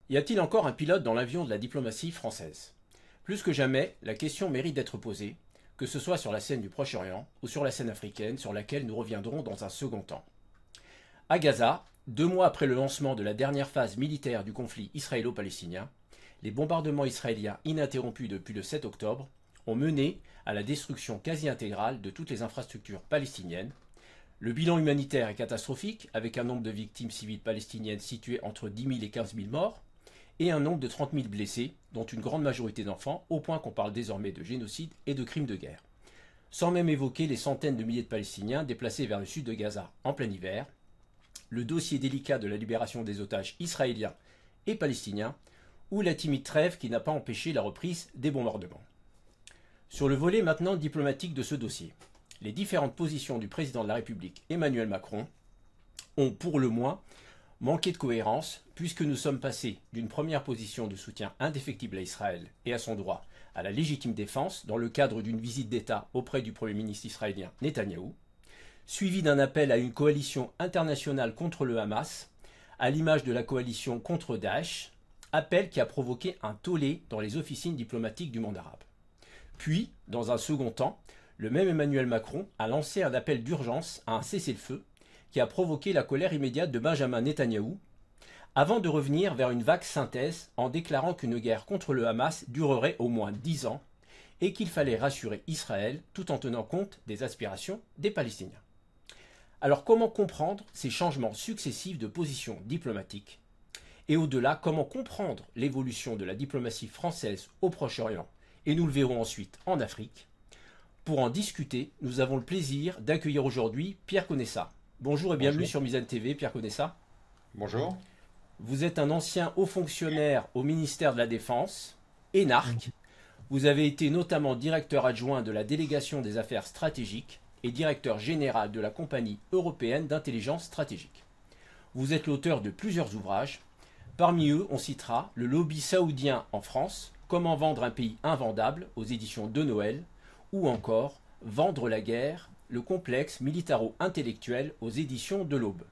Y a-t-il encore un pilote dans l'avion de la diplomatie française? Plus que jamais, la question mérite d'être posée, que ce soit sur la scène du Proche-Orient ou sur la scène africaine, sur laquelle nous reviendrons dans un second temps. À Gaza, 2 mois après le lancement de la dernière phase militaire du conflit israélo-palestinien, les bombardements israéliens ininterrompus depuis le 7 octobre ont mené à la destruction quasi intégrale de toutes les infrastructures palestiniennes. Le bilan humanitaire est catastrophique, avec un nombre de victimes civiles palestiniennes situé entre 10 000 et 15 000 morts, et un nombre de 30 000 blessés, dont une grande majorité d'enfants, au point qu'on parle désormais de génocide et de crimes de guerre. Sans même évoquer les centaines de milliers de Palestiniens déplacés vers le sud de Gaza en plein hiver, le dossier délicat de la libération des otages israéliens et palestiniens, ou la timide trêve qui n'a pas empêché la reprise des bombardements. Sur le volet maintenant diplomatique de ce dossier, les différentes positions du président de la République Emmanuel Macron ont pour le moins manqué de cohérence, puisque nous sommes passés d'une première position de soutien indéfectible à Israël et à son droit à la légitime défense dans le cadre d'une visite d'État auprès du Premier ministre israélien Netanyahou, suivi d'un appel à une coalition internationale contre le Hamas, à l'image de la coalition contre Daesh, appel qui a provoqué un tollé dans les officines diplomatiques du monde arabe. Puis, dans un second temps, le même Emmanuel Macron a lancé un appel d'urgence à un cessez-le-feu qui a provoqué la colère immédiate de Benjamin Netanyahou, avant de revenir vers une vague synthèse en déclarant qu'une guerre contre le Hamas durerait au moins 10 ans et qu'il fallait rassurer Israël tout en tenant compte des aspirations des Palestiniens. Alors comment comprendre ces changements successifs de position diplomatique? Et au-delà, comment comprendre l'évolution de la diplomatie française au Proche-Orient? Et nous le verrons ensuite en Afrique. Pour en discuter, nous avons le plaisir d'accueillir aujourd'hui Pierre Conessa. Bonjour et bienvenue Bonjour. sur Mizane TV, Pierre Conessa. Bonjour. Vous êtes un ancien haut fonctionnaire au ministère de la Défense, énarque. Vous avez été notamment directeur adjoint de la délégation des affaires stratégiques et directeur général de la compagnie européenne d'intelligence stratégique. Vous êtes l'auteur de plusieurs ouvrages. Parmi eux, on citera Le lobby saoudien en France, Comment vendre un pays invendable aux éditions de Noël, ou encore Vendre la guerre, le complexe militaro-intellectuel aux éditions de l'Aube.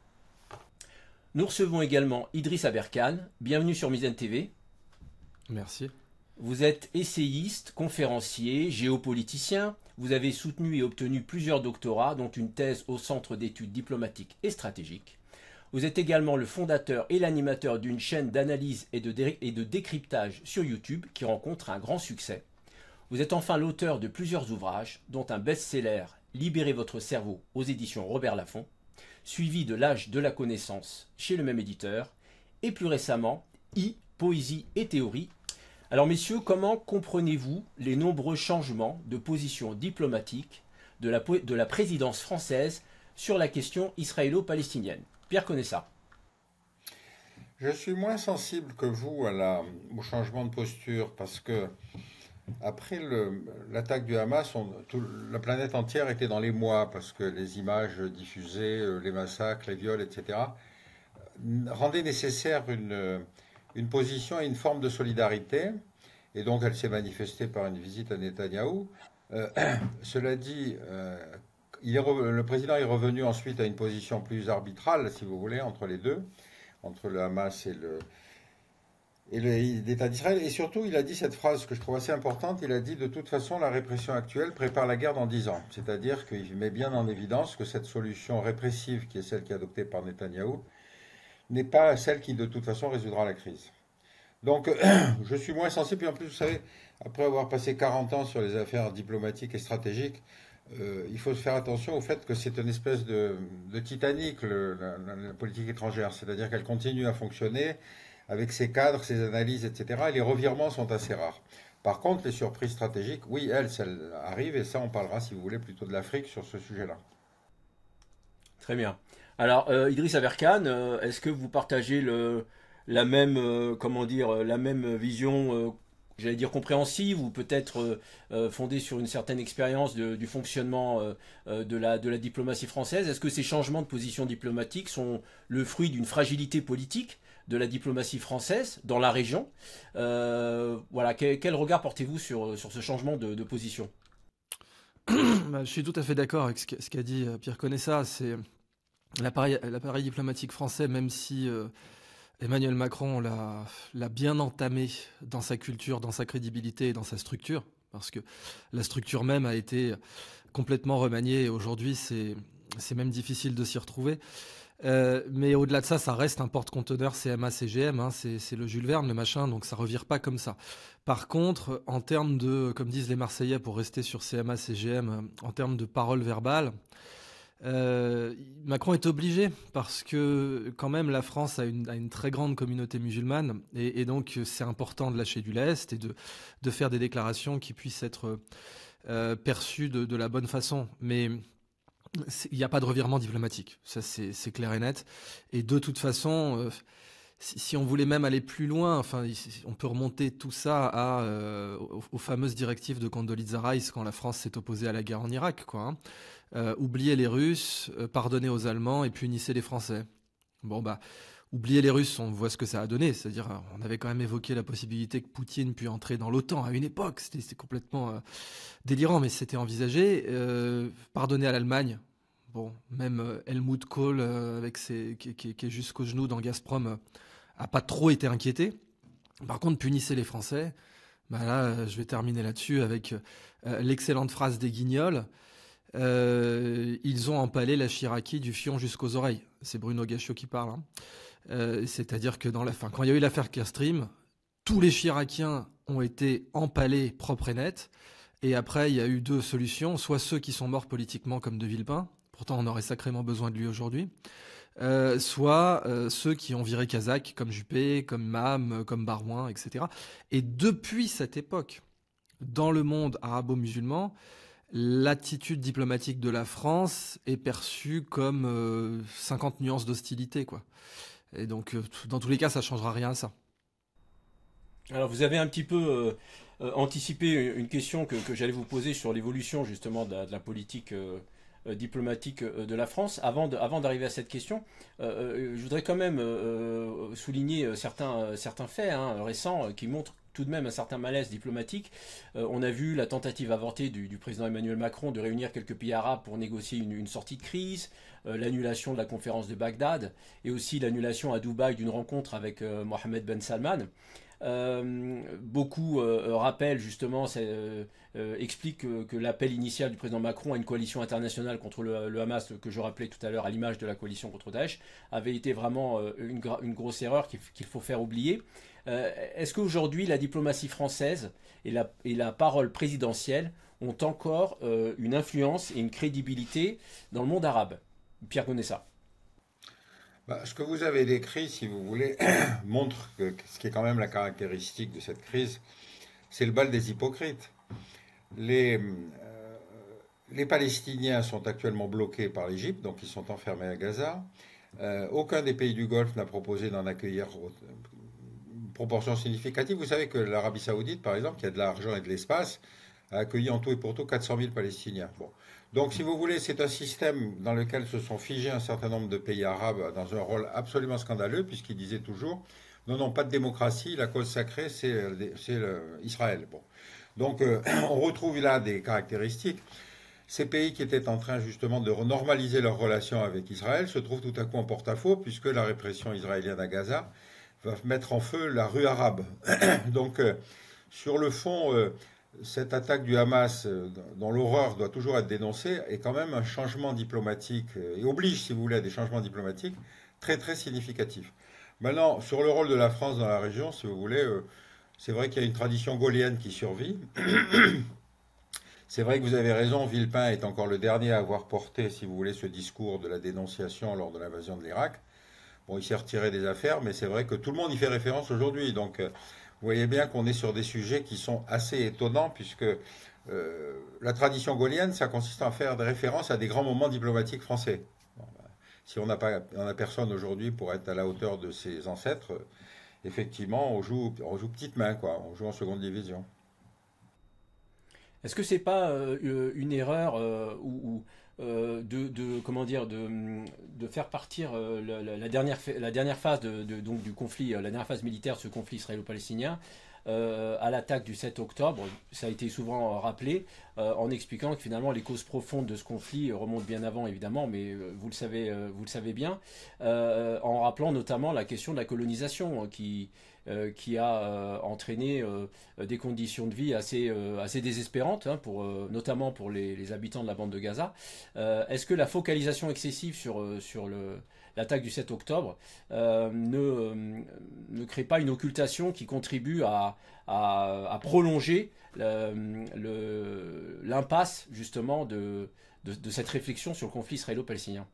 Nous recevons également Idriss Aberkane. Bienvenue sur Mizane TV. Merci. Vous êtes essayiste, conférencier, géopoliticien. Vous avez soutenu et obtenu plusieurs doctorats, dont une thèse au Centre d'études diplomatiques et stratégiques. Vous êtes également le fondateur et l'animateur d'une chaîne d'analyse et de décryptage sur YouTube qui rencontre un grand succès. Vous êtes enfin l'auteur de plusieurs ouvrages, dont un best-seller Libérez votre cerveau aux éditions Robert Laffont, suivi de L'âge de la connaissance chez le même éditeur, et plus récemment Poésie et théorie. Alors messieurs, comment comprenez-vous les nombreux changements de position diplomatique de la présidence française sur la question israélo-palestinienne? Pierre Conessa. Je suis moins sensible que vous au changement de posture parce que après l'attaque du Hamas, la planète entière était dans l'émoi parce que les images diffusées, les massacres, les viols, etc., rendaient nécessaire une position et une forme de solidarité. Et donc elle s'est manifestée par une visite à Netanyahou. Euh, Cela dit, le président est revenu ensuite à une position plus arbitrale, si vous voulez, entre les deux, entre le Hamas et l'État d'Israël. Et surtout, il a dit cette phrase que je trouve assez importante. Il a dit, de toute façon, la répression actuelle prépare la guerre dans 10 ans. C'est-à-dire qu'il met bien en évidence que cette solution répressive, qui est celle qui est adoptée par Netanyahou, n'est pas celle qui, de toute façon, résoudra la crise. Donc, je suis moins sensible. Et en plus, vous savez, après avoir passé 40 ans sur les affaires diplomatiques et stratégiques, il faut faire attention au fait que c'est une espèce de Titanic, la politique étrangère. C'est-à-dire qu'elle continue à fonctionner avec ses cadres, ses analyses, etc. Et les revirements sont assez rares. Par contre, les surprises stratégiques, oui, elles arrivent. Et ça, on parlera, si vous voulez, plutôt de l'Afrique sur ce sujet-là. Très bien. Alors, Idriss Aberkane, est-ce que vous partagez la même, comment dire, la même vision, j'allais dire compréhensive, ou peut-être fondée sur une certaine expérience du fonctionnement de la diplomatie française? Est-ce que ces changements de position diplomatique sont le fruit d'une fragilité politique de la diplomatie française dans la région? Voilà, quel regard portez-vous sur ce changement de position? Je suis tout à fait d'accord avec ce qu'a dit Pierre Conessa. C'est l'appareil diplomatique français, même si Emmanuel Macron l'a bien entamé dans sa culture, dans sa crédibilité et dans sa structure, parce que la structure même a été complètement remaniée et aujourd'hui c'est même difficile de s'y retrouver. Mais au-delà de ça, ça reste un porte-conteneur CMA-CGM, hein, c'est le Jules Verne, le machin, donc ça revire pas comme ça. Par contre, en termes de, comme disent les Marseillais pour rester sur CMA-CGM, en termes de parole verbale, Macron est obligé parce que quand même la France a une très grande communauté musulmane et donc c'est important de lâcher du lest et de faire des déclarations qui puissent être perçues de la bonne façon. Mais il n'y a pas de revirement diplomatique, ça c'est clair et net. Et de toute façon, si on voulait même aller plus loin, enfin, on peut remonter tout ça aux fameuses directives de Condoleezza Rice quand la France s'est opposée à la guerre en Irak, quoi. Hein. Oubliez les Russes, pardonnez aux Allemands et punissez les Français. Bon bah, oubliez les Russes, on voit ce que ça a donné. C'est-à-dire, on avait quand même évoqué la possibilité que Poutine puisse entrer dans l'OTAN à une époque. C'était complètement délirant, mais c'était envisagé. Pardonnez à l'Allemagne. Bon, même Helmut Kohl, qui est jusqu'au genou dans Gazprom, a pas trop été inquiété. Par contre, punissez les Français. Bah là, je vais terminer là-dessus avec l'excellente phrase des Guignols. Ils ont empalé la Chiraki du fion jusqu'aux oreilles. C'est Bruno Gachot qui parle. Hein. C'est-à-dire que quand il y a eu l'affaire Clearstream, tous les Chiraciens ont été empalés propres et nets. Et après, il y a eu deux solutions. Soit ceux qui sont morts politiquement, comme De Villepin. Pourtant, on aurait sacrément besoin de lui aujourd'hui. Soit ceux qui ont viré Kazakh, comme Juppé, comme Mam, comme Barouin, etc. Et depuis cette époque, dans le monde arabo-musulman, l'attitude diplomatique de la France est perçue comme 50 nuances d'hostilité, quoi. Et donc, dans tous les cas, ça ne changera rien à ça. Alors vous avez un petit peu anticipé une question que j'allais vous poser sur l'évolution justement de la politique diplomatique de la France. Avant d'arriver à cette question, je voudrais quand même souligner certains faits récents qui montrent tout de même un certain malaise diplomatique. On a vu la tentative avortée du président Emmanuel Macron de réunir quelques pays arabes pour négocier une sortie de crise, l'annulation de la conférence de Bagdad et aussi l'annulation à Dubaï d'une rencontre avec Mohammed Ben Salman. Beaucoup rappellent justement, expliquent que l'appel initial du président Macron à une coalition internationale contre le Hamas, que je rappelais tout à l'heure à l'image de la coalition contre Daesh, avait été vraiment une grosse erreur qu'il faut faire oublier. Est-ce qu'aujourd'hui la diplomatie française et la parole présidentielle ont encore une influence et une crédibilité dans le monde arabe? Pierre Gonessa. Ce que vous avez décrit, si vous voulez, montre que ce qui est quand même la caractéristique de cette crise, c'est le bal des hypocrites. Les Palestiniens sont actuellement bloqués par l'Égypte, donc ils sont enfermés à Gaza. Aucun des pays du Golfe n'a proposé d'en accueillir une proportion significative. Vous savez que l'Arabie Saoudite, par exemple, qui a de l'argent et de l'espace, a accueilli en tout et pour tout 400 000 Palestiniens. Bon. Donc, si vous voulez, c'est un système dans lequel se sont figés un certain nombre de pays arabes dans un rôle absolument scandaleux, puisqu'ils disaient toujours non, pas de démocratie, la cause sacrée, c'est Israël. Bon. Donc, on retrouve là des caractéristiques. Ces pays qui étaient en train justement de normaliser leurs relations avec Israël se trouvent tout à coup en porte-à-faux, puisque la répression israélienne à Gaza va mettre en feu la rue arabe. Donc, sur le fond, cette attaque du Hamas, dont l'horreur doit toujours être dénoncée, est quand même un changement diplomatique, et oblige, si vous voulez, à des changements diplomatiques très très significatifs. Maintenant, sur le rôle de la France dans la région, si vous voulez, c'est vrai qu'il y a une tradition gaullienne qui survit. C'est vrai que vous avez raison, Villepin est encore le dernier à avoir porté, si vous voulez, ce discours de la dénonciation lors de l'invasion de l'Irak. Bon, il s'est retiré des affaires, mais c'est vrai que tout le monde y fait référence aujourd'hui. Donc, vous voyez bien qu'on est sur des sujets qui sont assez étonnants, puisque la tradition gaullienne, ça consiste à faire des références à des grands moments diplomatiques français. Bon, si on n'a personne aujourd'hui pour être à la hauteur de ses ancêtres, effectivement, on joue petite main, quoi. On joue en seconde division. Est-ce que c'est pas une erreur comment dire de faire partir la dernière phase donc du conflit, la dernière phase militaire de ce conflit israélo-palestinien à l'attaque du 7 octobre. Ça a été souvent rappelé en expliquant que finalement les causes profondes de ce conflit remontent bien avant évidemment, mais vous le savez bien, en rappelant notamment la question de la colonisation qui a entraîné des conditions de vie assez désespérantes, hein, notamment pour les habitants de la bande de Gaza. Est-ce que la focalisation excessive sur l'attaque du 7 octobre ne crée pas une occultation qui contribue à prolonger l'impasse justement de cette réflexion sur le conflit israélo-palestinien?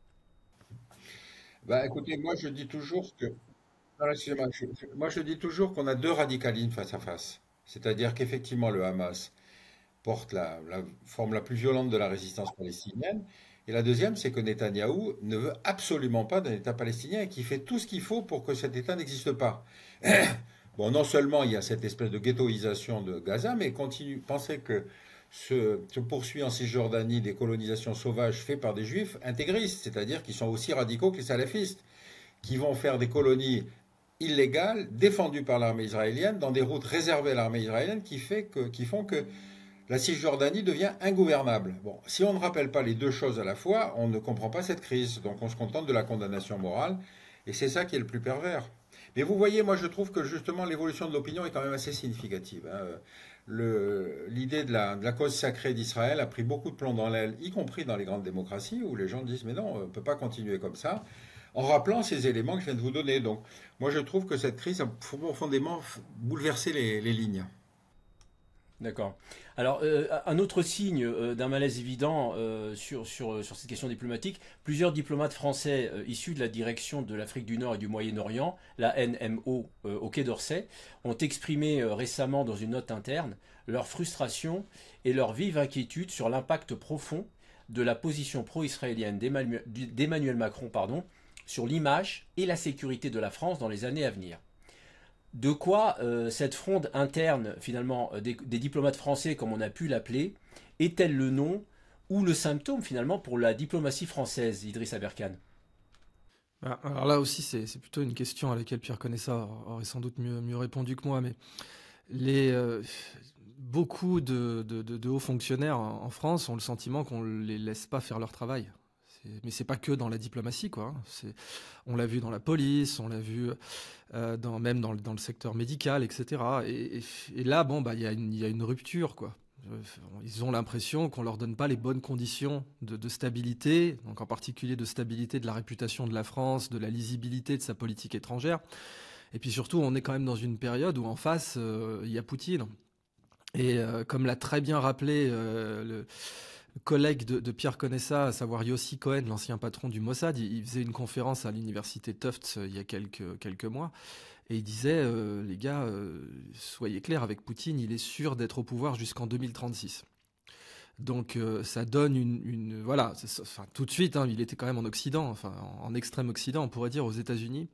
Bah, écoutez, moi je dis toujours que non, excusez-moi, moi je dis toujours qu'on a deux radicalismes face à face. C'est-à-dire qu'effectivement le Hamas porte la forme la plus violente de la résistance palestinienne. Et la deuxième, c'est que Netanyahou ne veut absolument pas d'un État palestinien et qui fait tout ce qu'il faut pour que cet État n'existe pas. Bon, non seulement il y a cette espèce de ghettoisation de Gaza, mais pensez que se poursuit en Cisjordanie des colonisations sauvages faites par des juifs intégristes, c'est-à-dire qui sont aussi radicaux que les salafistes, qui vont faire des colonies illégales défendues par l'armée israélienne dans des routes réservées à l'armée israélienne qui font que la Cisjordanie devient ingouvernable. Bon, si on ne rappelle pas les deux choses à la fois, on ne comprend pas cette crise. Donc on se contente de la condamnation morale, et c'est ça qui est le plus pervers. Mais vous voyez, moi je trouve que justement l'évolution de l'opinion est quand même assez significative, hein. L'idée de la cause sacrée d'Israël a pris beaucoup de plomb dans l'aile, y compris dans les grandes démocraties, où les gens disent mais non, on ne peut pas continuer comme ça, en rappelant ces éléments que je viens de vous donner. Donc moi je trouve que cette crise a profondément bouleversé les lignes. D'accord. Alors, un autre signe d'un malaise évident sur cette question diplomatique, plusieurs diplomates français issus de la direction de l'Afrique du Nord et du Moyen-Orient, la NMO au Quai d'Orsay, ont exprimé récemment dans une note interne leur frustration et leur vive inquiétude sur l'impact profond de la position pro-israélienne d'Emmanuel Macron, sur l'image et la sécurité de la France dans les années à venir. De quoi cette fronde interne, finalement, des diplomates français, comme on a pu l'appeler, est-elle le nom ou le symptôme, finalement, pour la diplomatie française, Idriss Aberkane? Alors là aussi, c'est plutôt une question à laquelle Pierre Conessa aurait sans doute mieux répondu que moi, mais les, beaucoup de hauts fonctionnaires en France ont le sentiment qu'on ne les laisse pas faire leur travail. Mais c'est pas que dans la diplomatie, quoi, hein. On l'a vu dans la police, on l'a vu même dans le secteur médical, etc. Et là, bon, bah, il y a une rupture, quoi. Ils ont l'impression qu'on leur donne pas les bonnes conditions de stabilité, donc en particulier de stabilité de la réputation de la France, de la lisibilité de sa politique étrangère. Et puis surtout, on est quand même dans une période où en face, il y a Poutine. Et comme l'a très bien rappelé le collègue de Pierre Conessa, à savoir Yossi Cohen, l'ancien patron du Mossad, il faisait une conférence à l'université Tufts il y a quelques mois, et il disait, les gars, soyez clairs, avec Poutine, il est sûr d'être au pouvoir jusqu'en 2036. Donc ça donne voilà, enfin, tout de suite, hein, il était quand même en Occident, enfin en extrême Occident, on pourrait dire, aux États-Unis.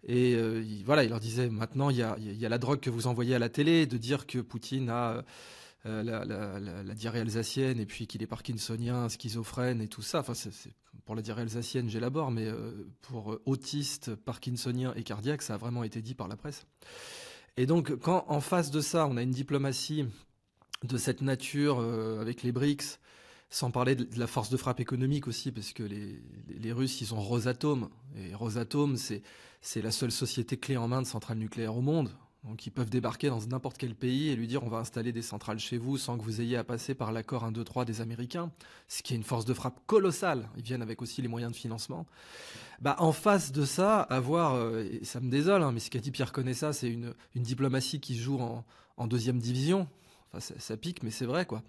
Et voilà, il leur disait, maintenant, il y a la drogue que vous envoyez à la télé, de dire que Poutine a la diarrhée alsacienne et puis qu'il est parkinsonien, schizophrène et tout ça. Enfin, pour la diarrhée alsacienne, j'élabore, mais pour autiste, parkinsonien et cardiaque, ça a vraiment été dit par la presse. Et donc, quand en face de ça, on a une diplomatie de cette nature avec les BRICS, sans parler de la force de frappe économique aussi, parce que les Russes, ils ont Rosatom. Et Rosatom, c'est la seule société clé en main de centrales nucléaires au monde. Donc ils peuvent débarquer dans n'importe quel pays et lui dire on va installer des centrales chez vous sans que vous ayez à passer par l'accord 1, 2, 3 des Américains, ce qui est une force de frappe colossale. Ils viennent avec aussi les moyens de financement. Bah, en face de ça, avoir, et ça me désole, hein, mais ce qu'a dit Pierre Conessa, c'est une diplomatie qui joue en deuxième division. Enfin, ça pique, mais c'est vrai, quoi.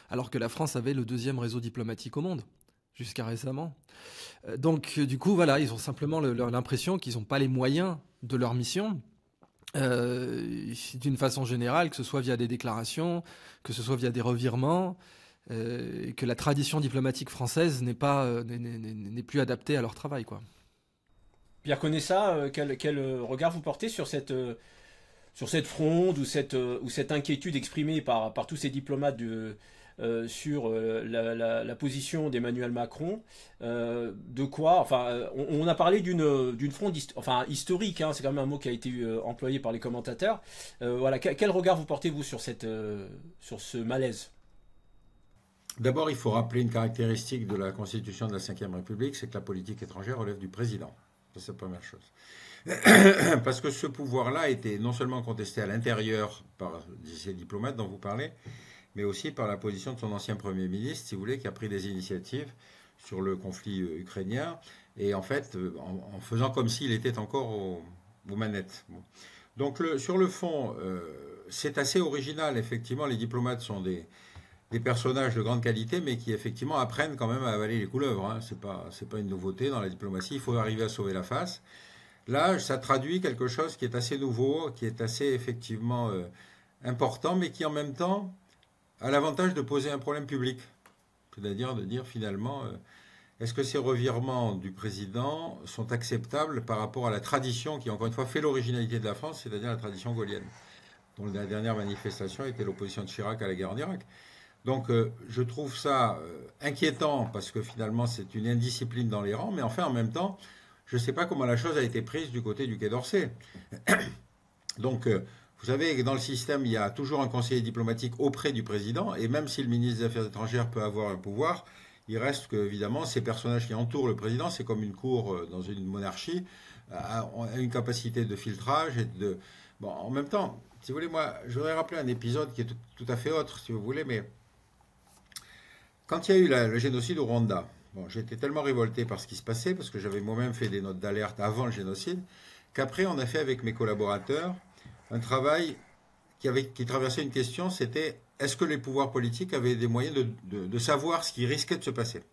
Alors que la France avait le deuxième réseau diplomatique au monde, jusqu'à récemment. Donc, du coup, voilà, ils ont simplement l'impression qu'ils n'ont pas les moyens de leur mission. D'une façon générale, que ce soit via des déclarations, que ce soit via des revirements, et que la tradition diplomatique française n'est plus adaptée à leur travail, quoi. Pierre Conessa, quel regard vous portez sur cette fronde ou cette inquiétude exprimée par tous ces diplomates sur la position d'Emmanuel Macron. De quoi, enfin, on a parlé d'une fronde historique, hein, c'est quand même un mot qui a été employé par les commentateurs. Voilà, quel regard vous portez-vous sur sur ce malaise? D'abord, il faut rappeler une caractéristique de la Constitution de la Ve République, c'est que la politique étrangère relève du président. Ça, c'est la première chose. Parce que ce pouvoir-là a été non seulement contesté à l'intérieur par ces diplomates dont vous parlez, mais aussi par la position de son ancien Premier ministre, si vous voulez, qui a pris des initiatives sur le conflit ukrainien, et en fait, en faisant comme s'il était encore aux manettes. Bon. Donc, sur le fond, c'est assez original, effectivement, les diplomates sont des personnages de grande qualité, mais qui effectivement apprennent quand même à avaler les couleuvres. Hein. C'est pas une nouveauté dans la diplomatie, il faut arriver à sauver la face. Là, ça traduit quelque chose qui est assez nouveau, qui est assez effectivement important, mais qui en même temps a l'avantage de poser un problème public. C'est-à-dire de dire finalement, est-ce que ces revirements du président sont acceptables par rapport à la tradition qui, encore une fois, fait l'originalité de la France, c'est-à-dire la tradition gaullienne, dont la dernière manifestation était l'opposition de Chirac à la guerre en Irak. Donc je trouve ça inquiétant parce que finalement c'est une indiscipline dans les rangs, mais enfin en même temps, je ne sais pas comment la chose a été prise du côté du Quai d'Orsay. Donc vous savez que dans le système, il y a toujours un conseiller diplomatique auprès du président, et même si le ministre des Affaires étrangères peut avoir un pouvoir, il reste que évidemment ces personnages qui entourent le président, c'est comme une cour dans une monarchie, ont une capacité de filtrage et de... Bon, en même temps, si vous voulez, moi, je voudrais rappeler un épisode qui est tout à fait autre, si vous voulez, mais... Quand il y a eu le génocide au Rwanda, bon, j'étais tellement révolté par ce qui se passait, parce que j'avais moi-même fait des notes d'alerte avant le génocide, qu'après on a fait avec mes collaborateurs un travail qui traversait une question, c'était est-ce que les pouvoirs politiques avaient des moyens de savoir ce qui risquait de se passer.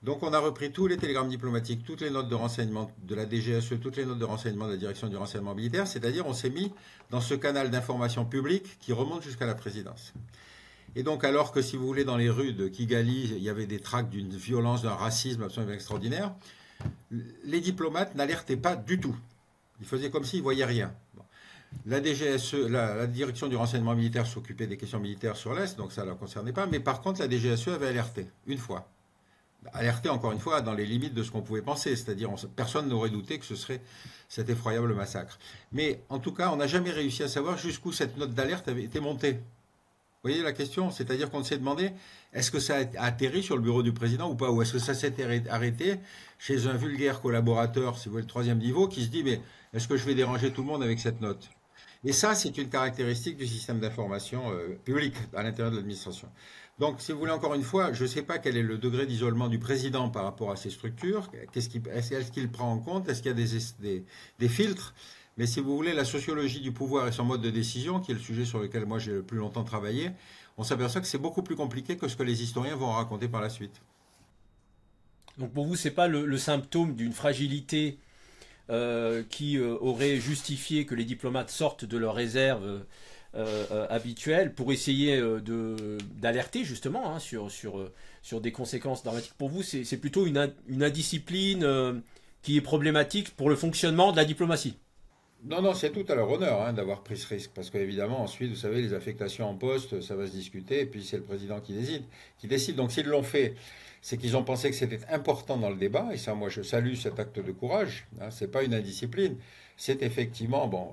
Donc on a repris tous les télégrammes diplomatiques, toutes les notes de renseignement de la DGSE, toutes les notes de renseignement de la direction du renseignement militaire, c'est-à-dire on s'est mis dans ce canal d'information publique qui remonte jusqu'à la présidence. Et donc, alors que, si vous voulez, dans les rues de Kigali, il y avait des tracts d'une violence, d'un racisme absolument extraordinaire, les diplomates n'alertaient pas du tout. Ils faisaient comme s'ils ne voyaient rien. Bon. La DGSE, la direction du renseignement militaire s'occupait des questions militaires sur l'Est, donc ça ne la concernait pas. Mais par contre, la DGSE avait alerté, une fois. Alerté, encore une fois, dans les limites de ce qu'on pouvait penser. C'est-à-dire, personne n'aurait douté que ce serait cet effroyable massacre. Mais, en tout cas, on n'a jamais réussi à savoir jusqu'où cette note d'alerte avait été montée. Vous voyez la question? C'est-à-dire qu'on s'est demandé, est-ce que ça a atterri sur le bureau du président ou pas? Ou est-ce que ça s'est arrêté chez un vulgaire collaborateur, si vous voulez, le troisième niveau, qui se dit, mais est-ce que je vais déranger tout le monde avec cette note? Et ça, c'est une caractéristique du système d'information public à l'intérieur de l'administration. Donc, si vous voulez, encore une fois, je ne sais pas quel est le degré d'isolement du président par rapport à ces structures. Est-ce qu'il prend en compte? Est-ce qu'il y a des filtres? Mais si vous voulez, la sociologie du pouvoir et son mode de décision, qui est le sujet sur lequel moi j'ai le plus longtemps travaillé, on s'aperçoit que c'est beaucoup plus compliqué que ce que les historiens vont raconter par la suite. Donc pour vous, c'est pas le symptôme d'une fragilité qui aurait justifié que les diplomates sortent de leurs réserves habituelles pour essayer d'alerter justement hein, sur des conséquences dramatiques. Pour vous, c'est plutôt une indiscipline qui est problématique pour le fonctionnement de la diplomatie. Non, c'est tout à leur honneur hein, d'avoir pris ce risque, parce qu'évidemment, ensuite, vous savez, les affectations en poste, ça va se discuter, et puis c'est le président qui décide. Donc s'ils l'ont fait, c'est qu'ils ont pensé que c'était important dans le débat, et ça, moi, je salue cet acte de courage. Hein, c'est pas une indiscipline, c'est effectivement, bon,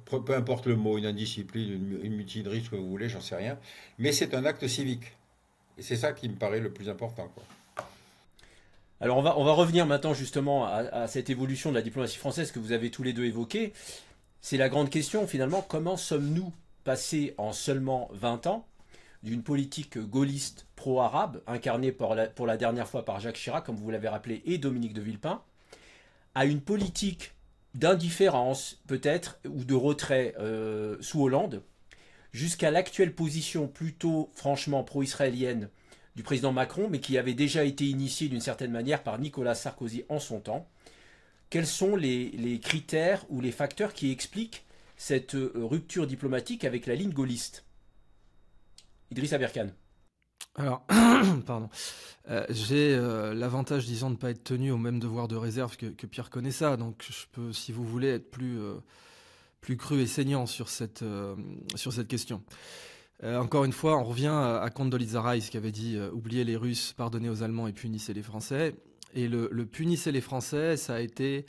peu importe le mot, une indiscipline, une mutinerie, ce que vous voulez, j'en sais rien, mais c'est un acte civique. Et c'est ça qui me paraît le plus important, quoi. Alors on va revenir maintenant justement à cette évolution de la diplomatie française que vous avez tous les deux évoquée. C'est la grande question finalement, comment sommes-nous passés en seulement 20 ans d'une politique gaulliste pro-arabe, incarnée pour la dernière fois par Jacques Chirac, comme vous l'avez rappelé, et Dominique de Villepin, à une politique d'indifférence peut-être, ou de retrait sous Hollande, jusqu'à l'actuelle position plutôt franchement pro-israélienne du président Macron, mais qui avait déjà été initié d'une certaine manière par Nicolas Sarkozy en son temps. Quels sont les critères ou les facteurs qui expliquent cette rupture diplomatique avec la ligne gaulliste? Idriss Aberkan. Alors, pardon. J'ai l'avantage, disons, de ne pas être tenu au même devoir de réserve que Pierre Conessa, donc je peux, si vous voulez, être plus cru et saignant sur cette question. Encore une fois, on revient à Condoleezza Rice qui avait dit oubliez les Russes, pardonnez aux Allemands et punissez les Français. Et le punissez les Français, ça a été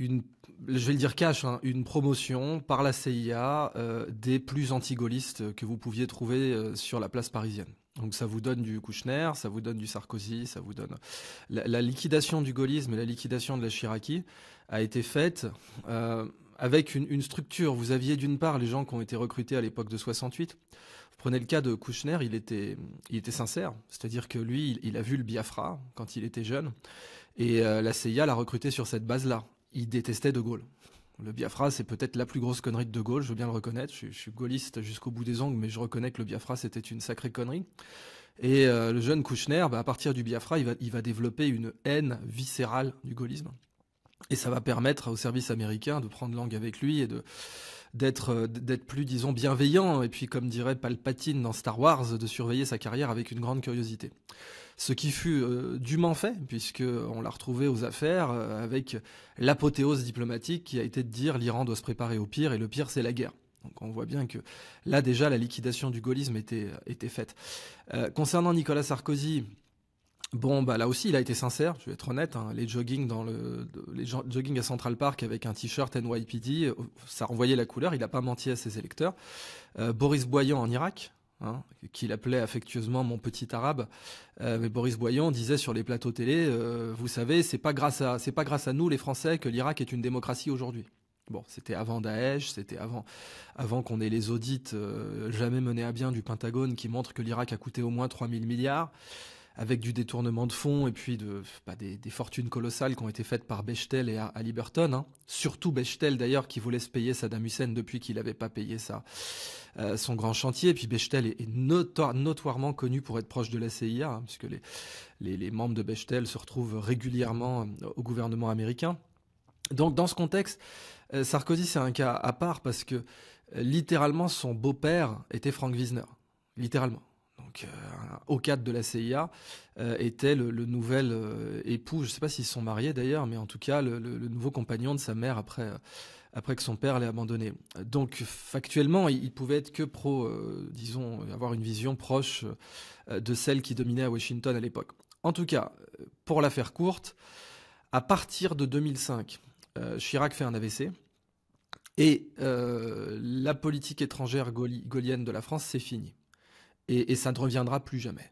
je vais le dire cash, hein, une promotion par la CIA des plus anti-gaullistes que vous pouviez trouver sur la place parisienne. Donc ça vous donne du Kouchner, ça vous donne du Sarkozy, ça vous donne... La liquidation du gaullisme et la liquidation de la Chiraquie a été faite avec une structure. Vous aviez d'une part les gens qui ont été recrutés à l'époque de 68. Vous prenez le cas de Kouchner, il était sincère. C'est-à-dire que lui, il a vu le Biafra quand il était jeune. Et la CIA l'a recruté sur cette base-là. Il détestait De Gaulle. Le Biafra, c'est peut-être la plus grosse connerie de De Gaulle, je veux bien le reconnaître. Je suis gaulliste jusqu'au bout des ongles, mais je reconnais que le Biafra, c'était une sacrée connerie. Et le jeune Kouchner, à partir du Biafra, il va développer une haine viscérale du gaullisme. Et ça va permettre au service américain de prendre langue avec lui et d'être plus, disons, bienveillant. Et puis, comme dirait Palpatine dans Star Wars, de surveiller sa carrière avec une grande curiosité. Ce qui fut dûment fait, puisqu'on l'a retrouvé aux affaires avec l'apothéose diplomatique qui a été de dire l'Iran doit se préparer au pire, et le pire, c'est la guerre. Donc on voit bien que là, déjà, la liquidation du gaullisme était faite. Concernant Nicolas Sarkozy, bon, là aussi, il a été sincère, je vais être honnête. Hein, les jogging à Central Park avec un t-shirt NYPD, ça renvoyait la couleur, il n'a pas menti à ses électeurs. Boris Boyan en Irak, qu'il appelait affectueusement mon petit arabe, mais Boris Boyan disait sur les plateaux télé, vous savez, c'est pas grâce à nous les Français que l'Irak est une démocratie aujourd'hui. Bon, c'était avant Daesh, c'était avant qu'on ait les audits jamais menés à bien du Pentagone qui montrent que l'Irak a coûté au moins 3 000 milliards, avec du détournement de fonds et puis des fortunes colossales qui ont été faites par Bechtel et Halliburton. Hein. Surtout Bechtel d'ailleurs qui voulait se payer Saddam Hussein depuis qu'il n'avait pas payé son grand chantier. Et puis Bechtel est notoirement connu pour être proche de la CIA, hein, puisque les membres de Bechtel se retrouvent régulièrement au gouvernement américain. Donc dans ce contexte, Sarkozy c'est un cas à part parce que littéralement son beau-père était Frank Wisner. Littéralement. Donc, au cadre de la CIA, était le nouvel époux, je ne sais pas s'ils sont mariés d'ailleurs, mais en tout cas le nouveau compagnon de sa mère après que son père l'ait abandonné. Donc factuellement, il pouvait être que disons, avoir une vision proche de celle qui dominait à Washington à l'époque. En tout cas, pour la faire courte, à partir de 2005, Chirac fait un AVC, et la politique étrangère gaullienne de la France, c'est fini. Et ça ne reviendra plus jamais.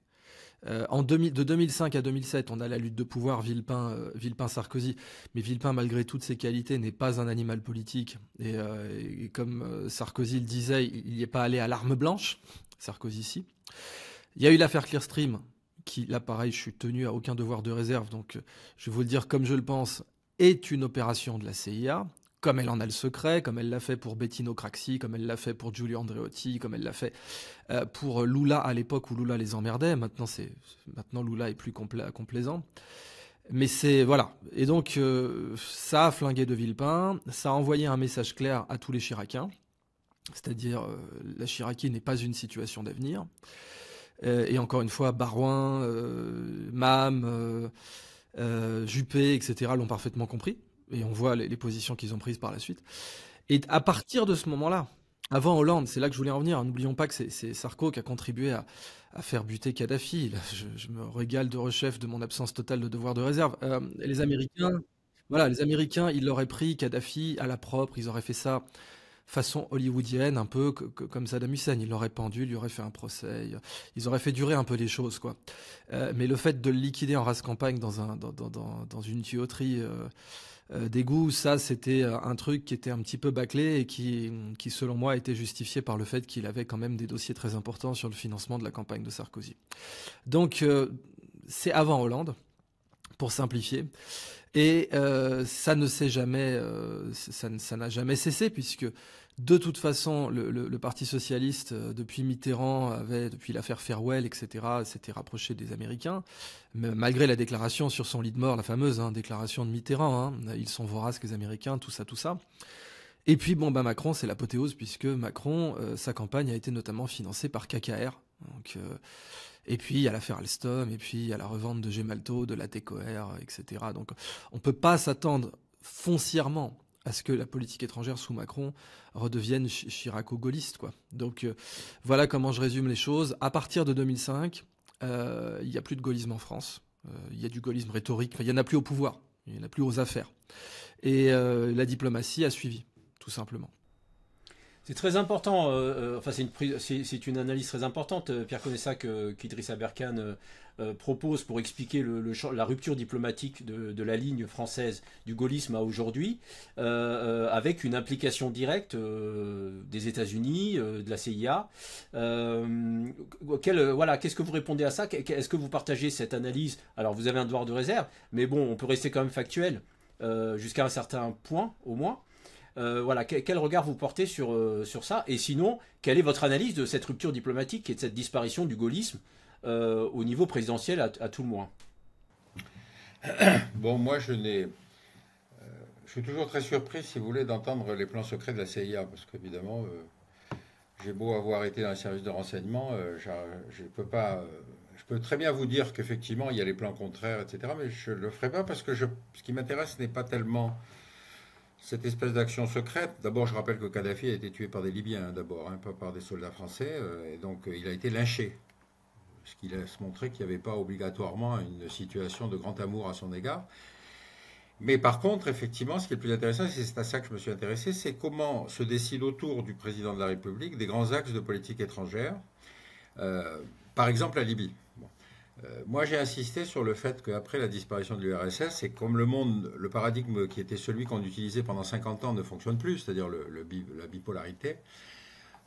De 2005 à 2007, on a la lutte de pouvoir Villepin-Sarkozy. Mais Villepin, malgré toutes ses qualités, n'est pas un animal politique. Et comme Sarkozy le disait, il n'y est pas allé à l'arme blanche. Sarkozy, si. Il y a eu l'affaire Clearstream, qui, là, pareil, je suis tenu à aucun devoir de réserve. Donc, je vais vous le dire comme je le pense, est une opération de la CIA. Comme elle en a le secret, comme elle l'a fait pour Bettino Craxi, comme elle l'a fait pour Giulio Andreotti, comme elle l'a fait pour Lula à l'époque où Lula les emmerdait. Maintenant Lula est plus complaisant. Mais voilà. Et donc, ça a flingué De Villepin, ça a envoyé un message clair à tous les Chiraciens. C'est-à-dire, la Chiraquie n'est pas une situation d'avenir. Et encore une fois, Barouin, Mam, Juppé, etc. l'ont parfaitement compris. Et on voit les positions qu'ils ont prises par la suite. Et à partir de ce moment-là, avant Hollande, c'est là que je voulais en venir. N'oublions pas que c'est Sarko qui a contribué à faire buter Kadhafi. Là, je me régale de rechef de mon absence totale de devoir de réserve. Les Américains, ils l'auraient pris Kadhafi à la propre. Ils auraient fait ça façon hollywoodienne, un peu comme Saddam Hussein. Ils l'auraient pendu, lui auraient fait un procès. Ils auraient fait durer un peu les choses, quoi. Mais le fait de le liquider en race campagne dans une tuyauterie d'égout, ça c'était un truc qui était un petit peu bâclé et qui selon moi était justifié par le fait qu'il avait quand même des dossiers très importants sur le financement de la campagne de Sarkozy. Donc c'est avant Hollande, pour simplifier, et ça ne s'est jamais, ça n'a jamais cessé, puisque de toute façon le Parti socialiste depuis Mitterrand depuis l'affaire Farewell, etc., s'était rapproché des Américains, malgré la déclaration sur son lit de mort, la fameuse déclaration de Mitterrand, ils sont voraces les Américains, tout ça. Et puis Macron, c'est l'apothéose, puisque Macron, sa campagne a été notamment financée par KKR. Donc, et puis il y a l'affaire Alstom, et puis il y a la revente de Gemalto, de la TCOR, etc. Donc on ne peut pas s'attendre foncièrement à ce que la politique étrangère sous Macron redevienne chiraco-gaulliste, quoi. Donc voilà comment je résume les choses. À partir de 2005, il n'y a plus de gaullisme en France. Il y a du gaullisme rhétorique. Enfin, il n'y en a plus au pouvoir. Il n'y en a plus aux affaires. Et la diplomatie a suivi, tout simplement. C'est très important, enfin c'est une analyse très importante, Pierre Conessac, qu'Idrissa Berkane propose pour expliquer la rupture diplomatique de la ligne française du gaullisme à aujourd'hui, avec une implication directe des États-Unis, de la CIA. Voilà, qu'est-ce que vous répondez à ça? Est-ce que vous partagez cette analyse? Alors vous avez un devoir de réserve, mais bon, on peut rester quand même factuel jusqu'à un certain point au moins. Voilà, quel regard vous portez sur ça? Et sinon, quelle est votre analyse de cette rupture diplomatique et de cette disparition du gaullisme au niveau présidentiel à tout le moins? Bon, moi, je suis toujours très surpris, si vous voulez, d'entendre les plans secrets de la CIA, parce qu'évidemment, j'ai beau avoir été dans les services de renseignement, je peux pas... je peux très bien vous dire qu'effectivement, il y a les plans contraires, etc., mais je ne le ferai pas parce que ce qui m'intéresse n'est pas tellement... cette espèce d'action secrète. D'abord, je rappelle que Kadhafi a été tué par des Libyens, d'abord, hein, pas par des soldats français, et donc il a été lynché. Ce qui laisse montrer qu'il n'y avait pas obligatoirement une situation de grand amour à son égard. Mais par contre, effectivement, ce qui est le plus intéressant, et c'est à ça que je me suis intéressé, c'est comment se décident autour du président de la République des grands axes de politique étrangère. Par exemple, la Libye. Bon. Moi, j'ai insisté sur le fait qu'après la disparition de l'URSS, et comme le paradigme qui était celui qu'on utilisait pendant 50 ans ne fonctionne plus, c'est-à-dire la bipolarité,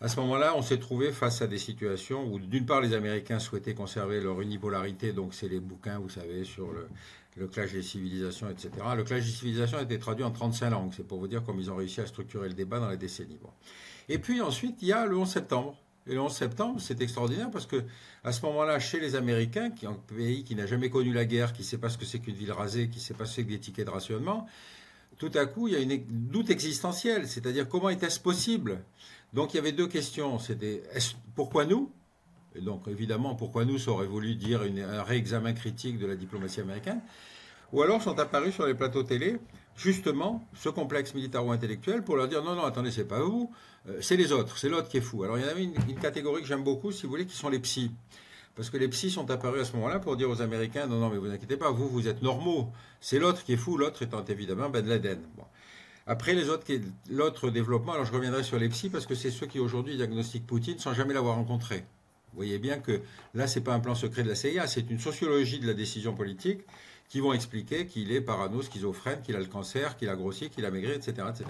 à ce moment-là, on s'est trouvé face à des situations où, d'une part, les Américains souhaitaient conserver leur unipolarité, donc c'est les bouquins, vous savez, sur le clash des civilisations, etc. Le clash des civilisations a été traduit en 35 langues, c'est pour vous dire comme ils ont réussi à structurer le débat dans la décennie. Bon. Et puis ensuite, il y a le 11 septembre. Et le 11 septembre, c'est extraordinaire parce que à ce moment-là, chez les Américains, qui est un pays qui n'a jamais connu la guerre, qui ne sait pas ce que c'est qu'une ville rasée, qui ne sait pas ce que c'est que des tickets de rationnement, tout à coup, il y a une doute existentiel, c'est-à-dire comment était-ce possible? Donc il y avait deux questions, c'était pourquoi nous? Et donc évidemment, pourquoi nous, ça aurait voulu dire un réexamen critique de la diplomatie américaine. Ou alors sont apparus sur les plateaux télé, justement, ce complexe militaro-intellectuel pour leur dire non, non, attendez, c'est pas vous, c'est les autres, c'est l'autre qui est fou. Alors il y en avait une catégorie que j'aime beaucoup, si vous voulez, qui sont les psys. Parce que les psys sont apparus à ce moment-là pour dire aux Américains non, non, mais vous inquiétez pas, vous êtes normaux. C'est l'autre qui est fou, l'autre étant évidemment Ben Laden. Bon. Après, l'autre développement, alors je reviendrai sur les psys parce que c'est ceux qui aujourd'hui diagnostiquent Poutine sans jamais l'avoir rencontré. Vous voyez bien que là, c'est pas un plan secret de la CIA, c'est une sociologie de la décision politique qui vont expliquer qu'il est parano, schizophrène, qu'il a le cancer, qu'il a grossi, qu'il a maigri, etc., etc.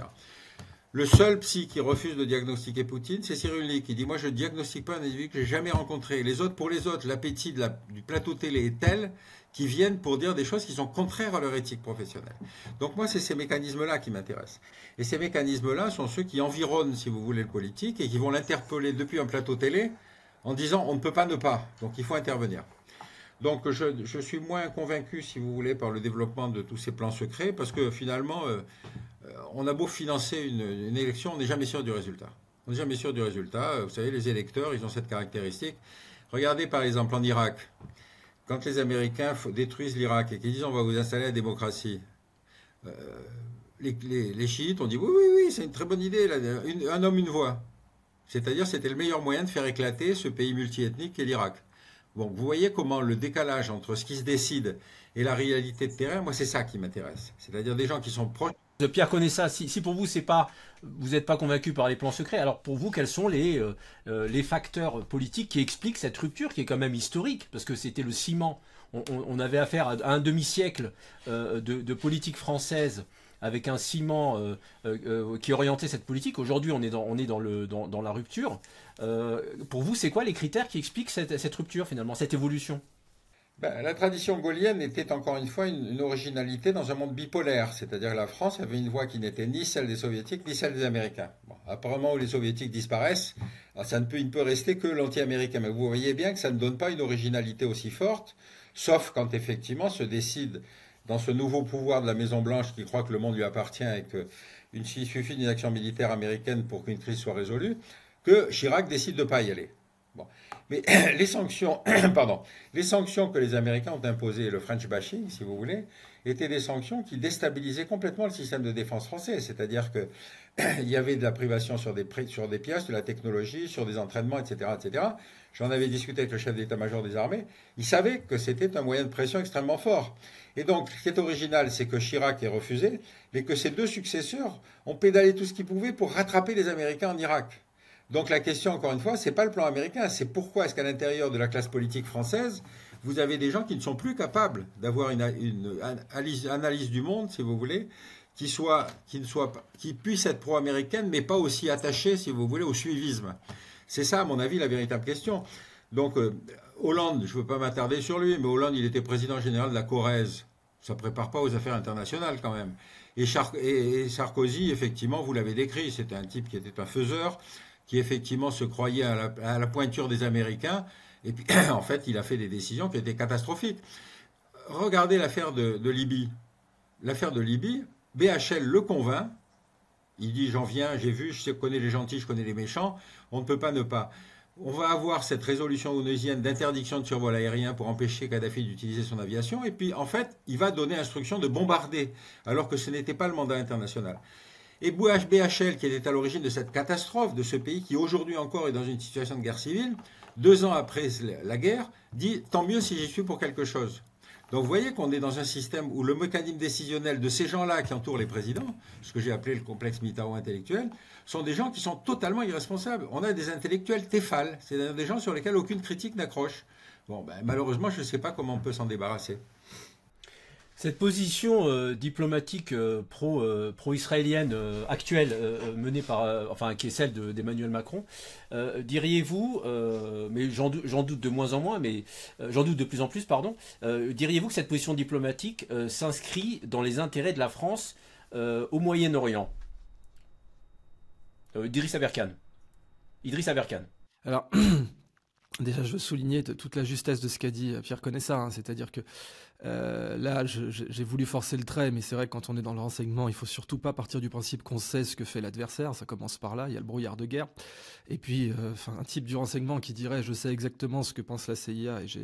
Le seul psy qui refuse de diagnostiquer Poutine, c'est Cyrulnik, qui dit « Moi, je ne diagnostique pas un individu que j'ai jamais rencontré. Pour les autres, l'appétit du plateau télé est tel qu'ils viennent pour dire des choses qui sont contraires à leur éthique professionnelle. » Donc moi, c'est ces mécanismes-là qui m'intéressent. Et ces mécanismes-là sont ceux qui environnent, si vous voulez, le politique et qui vont l'interpeller depuis un plateau télé en disant « On ne peut pas ne pas, donc il faut intervenir ». Donc je suis moins convaincu, si vous voulez, par le développement de tous ces plans secrets, parce que finalement, on a beau financer une élection, on n'est jamais sûr du résultat. On n'est jamais sûr du résultat. Vous savez, les électeurs, ils ont cette caractéristique. Regardez par exemple en Irak, quand les Américains détruisent l'Irak et qu'ils disent on va vous installer la démocratie, les chiites ont dit oui, oui, oui, c'est une très bonne idée, là, un homme, une voix. C'est-à-dire c'était le meilleur moyen de faire éclater ce pays multiethnique qu'est l'Irak. Bon, vous voyez comment le décalage entre ce qui se décide et la réalité de terrain, moi c'est ça qui m'intéresse. C'est-à-dire des gens qui sont proches. Pierre Conessa, si pour vous vous n'êtes pas convaincu par les plans secrets, alors pour vous quels sont les facteurs politiques qui expliquent cette rupture qui est quand même historique, parce que c'était le ciment. On avait affaire à un demi-siècle de politique française avec un ciment qui orientait cette politique. Aujourd'hui, on est dans la rupture. Pour vous, c'est quoi les critères qui expliquent cette rupture finalement, cette évolution? La tradition gaullienne était encore une fois une originalité dans un monde bipolaire, c'est-à-dire que la France avait une voix qui n'était ni celle des soviétiques ni celle des Américains. Bon, apparemment, où les soviétiques disparaissent, il ne peut rester que l'anti-américain. Mais vous voyez bien que ça ne donne pas une originalité aussi forte, sauf quand effectivement se décide dans ce nouveau pouvoir de la Maison-Blanche qui croit que le monde lui appartient et qu'il suffit d'une action militaire américaine pour qu'une crise soit résolue, que Chirac décide de ne pas y aller. Bon. Mais les sanctions, pardon, les sanctions que les Américains ont imposées, le French bashing, si vous voulez, étaient des sanctions qui déstabilisaient complètement le système de défense français. C'est-à-dire que il y avait de la privation sur des pièces, de la technologie, sur des entraînements, etc., etc. J'en avais discuté avec le chef d'état-major des armées. Il savait que c'était un moyen de pression extrêmement fort. Et donc, ce qui est original, c'est que Chirac ait refusé, mais que ses deux successeurs ont pédalé tout ce qu'ils pouvaient pour rattraper les Américains en Irak. Donc la question, encore une fois, c'est pas le plan américain, c'est pourquoi est-ce qu'à l'intérieur de la classe politique française, vous avez des gens qui ne sont plus capables d'avoir une analyse du monde, si vous voulez, qui puisse être pro-américaine, mais pas aussi attachée, si vous voulez, au suivisme. C'est ça, à mon avis, la véritable question. Donc Hollande, je ne veux pas m'attarder sur lui, mais Hollande, il était président général de la Corrèze. Ça ne prépare pas aux affaires internationales quand même. Et Sarkozy, effectivement, vous l'avez décrit, c'était un type qui était un faiseur, qui effectivement se croyait à la pointure des Américains, et puis en fait il a fait des décisions qui étaient catastrophiques. Regardez l'affaire de Libye. L'affaire de Libye, BHL le convainc, il dit j'en viens, j'ai vu, je connais les gentils, je connais les méchants, on ne peut pas ne pas. On va avoir cette résolution onusienne d'interdiction de survol aérien pour empêcher Kadhafi d'utiliser son aviation, et puis en fait il va donner instruction de bombarder, alors que ce n'était pas le mandat international. Et BHL, qui était à l'origine de cette catastrophe, de ce pays qui aujourd'hui encore est dans une situation de guerre civile, 2 ans après la guerre, dit « tant mieux si j'y suis pour quelque chose ». Donc vous voyez qu'on est dans un système où le mécanisme décisionnel de ces gens-là qui entourent les présidents, ce que j'ai appelé le complexe militaro-intellectuel, sont des gens qui sont totalement irresponsables. On a des intellectuels téphales, c'est-à-dire des gens sur lesquels aucune critique n'accroche. Bon, ben, malheureusement, je ne sais pas comment on peut s'en débarrasser. Cette position diplomatique pro-israélienne actuelle menée par, enfin qui est celle d'Emmanuel Macron, diriez-vous, mais j'en doute de moins en moins, mais j'en doute de plus en plus, pardon, diriez-vous que cette position diplomatique s'inscrit dans les intérêts de la France au Moyen-Orient? Idriss Aberkan. Alors, déjà, je veux souligner toute la justesse de ce qu'a dit Pierre Conessa, hein, c'est-à-dire que là, j'ai voulu forcer le trait, mais c'est vrai que quand on est dans le renseignement, il faut surtout pas partir du principe qu'on sait ce que fait l'adversaire, ça commence par là, il y a le brouillard de guerre, et puis un type du renseignement qui dirait « je sais exactement ce que pense la CIA » et je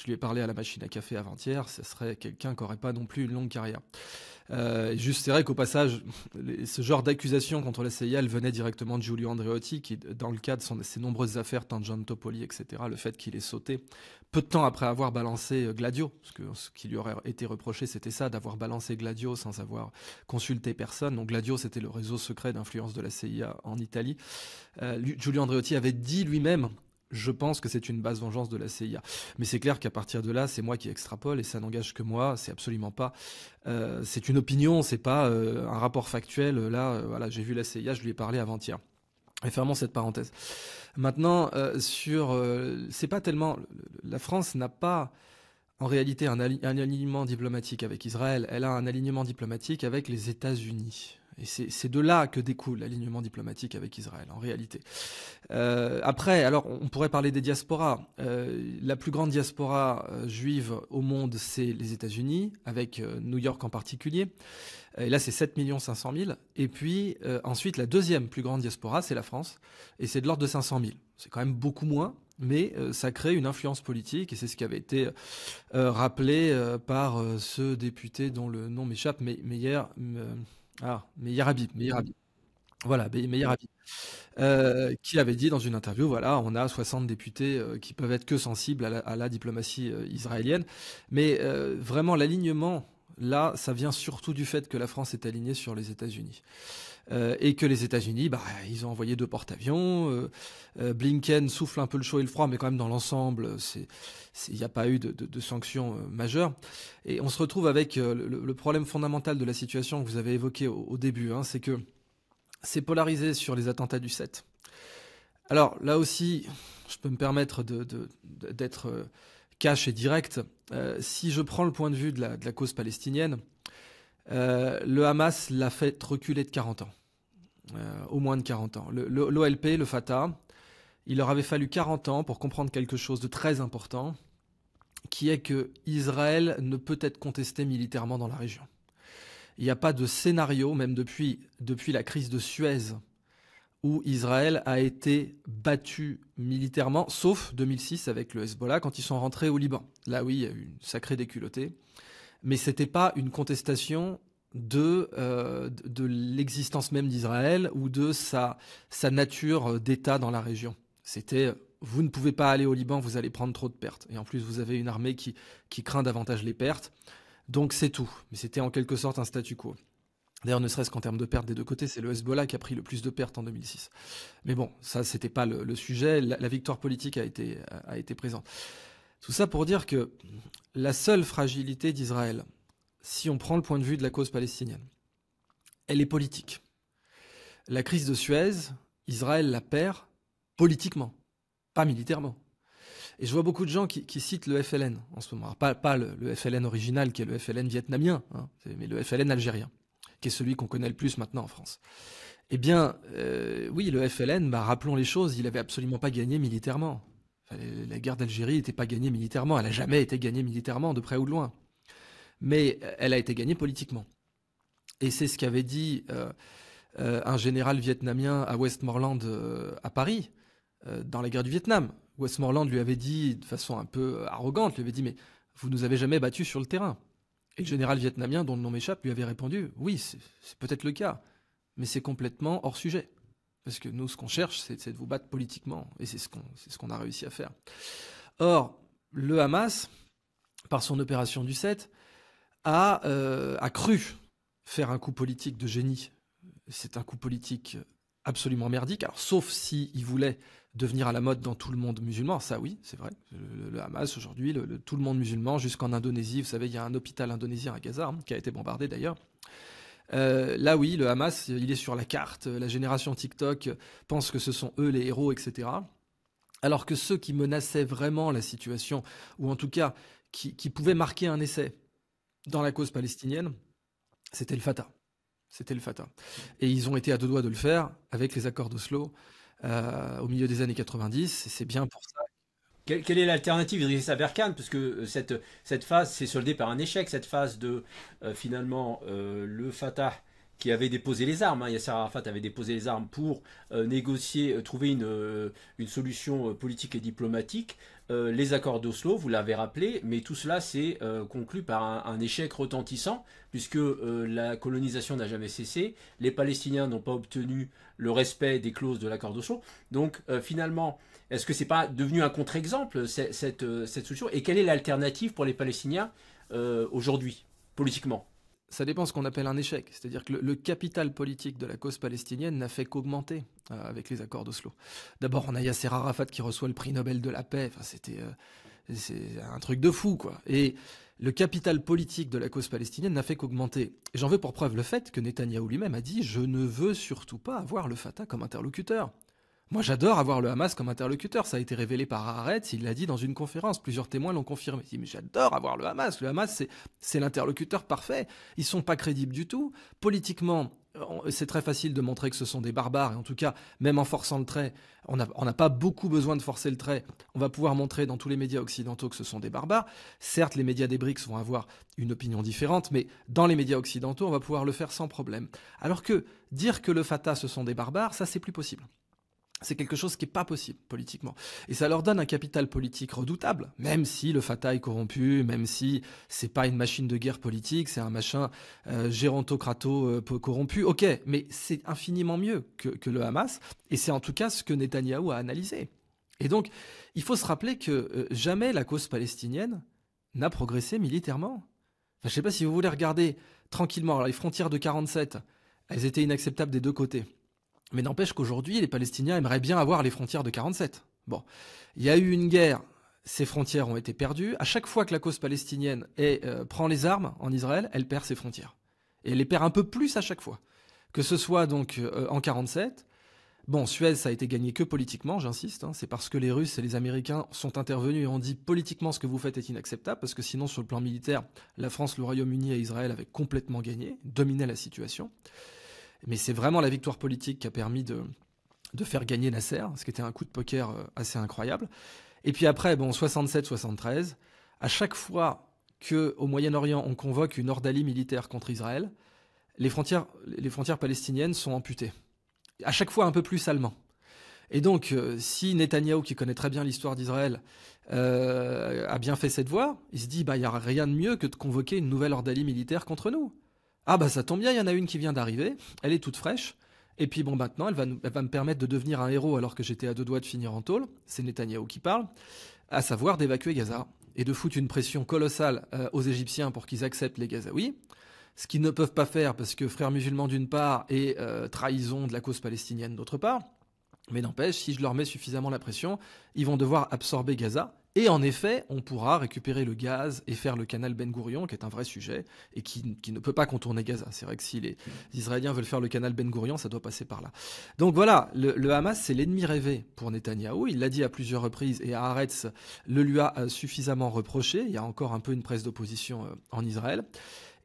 lui ai parlé à la machine à café avant-hier, ce serait quelqu'un qui n'aurait pas non plus une longue carrière. Juste, c'est vrai qu'au passage, ce genre d'accusation contre la CIA, elle venait directement de Giulio Andreotti, qui, dans le cadre de ses nombreuses affaires, Tangentopoli, etc., le fait qu'il ait sauté peu de temps après avoir balancé Gladio, parce que ce qui lui aurait été reproché, c'était ça, d'avoir balancé Gladio sans avoir consulté personne. Donc Gladio, c'était le réseau secret d'influence de la CIA en Italie. Giulio Andreotti avait dit lui-même: je pense que c'est une basse vengeance de la CIA. Mais c'est clair qu'à partir de là, c'est moi qui extrapole et ça n'engage que moi. C'est absolument pas. C'est une opinion, c'est pas un rapport factuel. Là, voilà, j'ai vu la CIA, je lui ai parlé avant-hier. Et fermons cette parenthèse. Maintenant, c'est pas tellement. La France n'a pas en réalité un alignement diplomatique avec Israël. Elle a un alignement diplomatique avec les États-Unis. Et c'est de là que découle l'alignement diplomatique avec Israël, en réalité. Après, alors, on pourrait parler des diasporas. La plus grande diaspora juive au monde, c'est les États-Unis, avec New York en particulier. Et là, c'est 7 500 000. Et puis, ensuite, la deuxième plus grande diaspora, c'est la France. Et c'est de l'ordre de 500 000. C'est quand même beaucoup moins, mais ça crée une influence politique. Et c'est ce qui avait été rappelé par ce député dont le nom m'échappe, Meyer Habib. Voilà, Meyer Habib. Qui avait dit dans une interview, voilà, on a 60 députés qui peuvent être que sensibles à la diplomatie israélienne. Mais vraiment, l'alignement, là, ça vient surtout du fait que la France est alignée sur les États-Unis. Et que les États-Unis, ils ont envoyé 2 porte-avions. Blinken souffle un peu le chaud et le froid, mais quand même dans l'ensemble, il n'y a pas eu de sanctions majeures. Et on se retrouve avec le problème fondamental de la situation que vous avez évoqué au début, hein, c'est que c'est polarisé sur les attentats du 7. Alors là aussi, je peux me permettre d'être cash et direct. Si je prends le point de vue de la cause palestinienne, le Hamas l'a fait reculer de 40 ans. Au moins de 40 ans. L'OLP, le Fatah, il leur avait fallu 40 ans pour comprendre quelque chose de très important, qui est que Israël ne peut être contesté militairement dans la région. Il n'y a pas de scénario, même depuis la crise de Suez, où Israël a été battu militairement, sauf 2006 avec le Hezbollah quand ils sont rentrés au Liban. Là, oui, il y a eu une sacrée déculottée. Mais ce n'était pas une contestation de l'existence même d'Israël ou de sa nature d'État dans la région. C'était vous ne pouvez pas aller au Liban, vous allez prendre trop de pertes. Et en plus, vous avez une armée qui craint davantage les pertes. Donc c'est tout. Mais c'était en quelque sorte un statu quo. D'ailleurs, ne serait-ce qu'en termes de pertes des deux côtés, c'est le Hezbollah qui a pris le plus de pertes en 2006. Mais bon, ça, c'était pas le sujet. La victoire politique a été présente. Tout ça pour dire que la seule fragilité d'Israël, si on prend le point de vue de la cause palestinienne, elle est politique. La crise de Suez, Israël la perd politiquement, pas militairement. Et je vois beaucoup de gens qui citent le FLN en ce moment. Alors, pas le FLN original, qui est le FLN vietnamien, hein, mais le FLN algérien, qui est celui qu'on connaît le plus maintenant en France. Eh bien, oui, le FLN, rappelons les choses, il n'avait absolument pas gagné militairement. Enfin, la guerre d'Algérie n'était pas gagnée militairement, elle n'a jamais été gagnée militairement, de près ou de loin. Mais elle a été gagnée politiquement. Et c'est ce qu'avait dit un général vietnamien à Westmoreland à Paris, dans la guerre du Vietnam. Westmoreland lui avait dit, de façon un peu arrogante, lui avait dit « Mais vous nous avez jamais battus sur le terrain ». Et le général vietnamien, dont le nom m'échappe, lui avait répondu « Oui, c'est peut-être le cas, mais c'est complètement hors sujet. Parce que nous, ce qu'on cherche, c'est de vous battre politiquement. Et c'est ce qu'on a réussi à faire. » Or, le Hamas, par son opération du 7, a cru faire un coup politique de génie. C'est un coup politique absolument merdique. Alors, sauf s'il voulait devenir à la mode dans tout le monde musulman. Ça, oui, c'est vrai. Le Hamas, aujourd'hui, tout le monde musulman, jusqu'en Indonésie. Vous savez, il y a un hôpital indonésien à Gaza, qui a été bombardé d'ailleurs. Là, oui, le Hamas, il est sur la carte. La génération TikTok pense que ce sont eux les héros, etc. Alors que ceux qui menaçaient vraiment la situation, ou en tout cas qui pouvaient marquer un essai dans la cause palestinienne, c'était le Fatah. C'était le Fatah. Et ils ont été à deux doigts de le faire avec les accords d'Oslo au milieu des années 90. Et c'est bien pour ça. Quelle est l'alternative d'Idriss Aberkan? Parce que cette phase s'est soldée par un échec, cette phase de finalement le Fatah qui avait déposé les armes, hein. Yasser Arafat avait déposé les armes pour négocier, trouver une solution politique et diplomatique. Les accords d'Oslo, vous l'avez rappelé, mais tout cela s'est conclu par un échec retentissant, puisque la colonisation n'a jamais cessé, les Palestiniens n'ont pas obtenu le respect des clauses de l'accord d'Oslo. Donc finalement, est-ce que c'est pas devenu un contre-exemple, cette solution? Et quelle est l'alternative pour les Palestiniens aujourd'hui, politiquement? Ça dépend ce qu'on appelle un échec. C'est-à-dire que le capital politique de la cause palestinienne n'a fait qu'augmenter avec les accords d'Oslo. D'abord, on a Yasser Arafat qui reçoit le prix Nobel de la paix. Enfin, c'est un truc de fou, quoi. Et le capital politique de la cause palestinienne n'a fait qu'augmenter. Et j'en veux pour preuve le fait que Netanyahou lui-même a dit « Je ne veux surtout pas avoir le Fatah comme interlocuteur ». Moi, j'adore avoir le Hamas comme interlocuteur. Ça a été révélé par Haaretz, il l'a dit dans une conférence. Plusieurs témoins l'ont confirmé. Il dit, mais j'adore avoir le Hamas. Le Hamas, c'est l'interlocuteur parfait. Ils sont pas crédibles du tout. Politiquement, c'est très facile de montrer que ce sont des barbares. Et en tout cas, même en forçant le trait, on n'a pas beaucoup besoin de forcer le trait. On va pouvoir montrer dans tous les médias occidentaux que ce sont des barbares. Certes, les médias des BRICS vont avoir une opinion différente, mais dans les médias occidentaux, on va pouvoir le faire sans problème. Alors que dire que le Fatah, ce sont des barbares, ça, c'est plus possible. C'est quelque chose qui n'est pas possible politiquement. Et ça leur donne un capital politique redoutable, même si le Fatah est corrompu, même si c'est pas une machine de guerre politique, c'est un machin gérontocrato corrompu. Ok, mais c'est infiniment mieux que le Hamas, et c'est en tout cas ce que Netanyahou a analysé. Et donc, il faut se rappeler que jamais la cause palestinienne n'a progressé militairement. Enfin, je ne sais pas si vous voulez regarder tranquillement. Alors, les frontières de 47, elles étaient inacceptables des deux côtés. Mais n'empêche qu'aujourd'hui, les Palestiniens aimeraient bien avoir les frontières de 47. Bon, il y a eu une guerre, ces frontières ont été perdues. À chaque fois que la cause palestinienne prend les armes en Israël, elle perd ses frontières. Et elle les perd un peu plus à chaque fois. Que ce soit donc en 47. Bon, Suez, ça a été gagné que politiquement, j'insiste. Hein. C'est parce que les Russes et les Américains sont intervenus et ont dit politiquement ce que vous faites est inacceptable, parce que sinon, sur le plan militaire, la France, le Royaume-Uni et Israël avaient complètement gagné, dominaient la situation. Mais c'est vraiment la victoire politique qui a permis de faire gagner Nasser, ce qui était un coup de poker assez incroyable. Et puis après, bon, 67-73, à chaque fois qu'au Moyen-Orient, on convoque une ordalie militaire contre Israël, les frontières palestiniennes sont amputées. à chaque fois un peu plus allemand. Et donc, si Netanyahou, qui connaît très bien l'histoire d'Israël, a bien fait cette voie, il se dit, il n'y a rien de mieux que de convoquer une nouvelle ordalie militaire contre nous. Ah ça tombe bien, il y en a une qui vient d'arriver, elle est toute fraîche, et puis bon, maintenant, elle va me permettre de devenir un héros alors que j'étais à 2 doigts de finir en tôle, c'est Netanyahou qui parle, à savoir d'évacuer Gaza, et de foutre une pression colossale aux Égyptiens pour qu'ils acceptent les Gazaouis, ce qu'ils ne peuvent pas faire parce que frères musulmans d'une part et trahison de la cause palestinienne d'autre part. Mais n'empêche, si je leur mets suffisamment la pression, ils vont devoir absorber Gaza. Et en effet, on pourra récupérer le gaz et faire le canal Ben Gourion, qui est un vrai sujet, et qui ne peut pas contourner Gaza. C'est vrai que si les Israéliens veulent faire le canal Ben Gourion, ça doit passer par là. Donc voilà, le Hamas, c'est l'ennemi rêvé pour Netanyahou. Il l'a dit à plusieurs reprises, et Haaretz le lui a suffisamment reproché. Il y a encore un peu une presse d'opposition en Israël.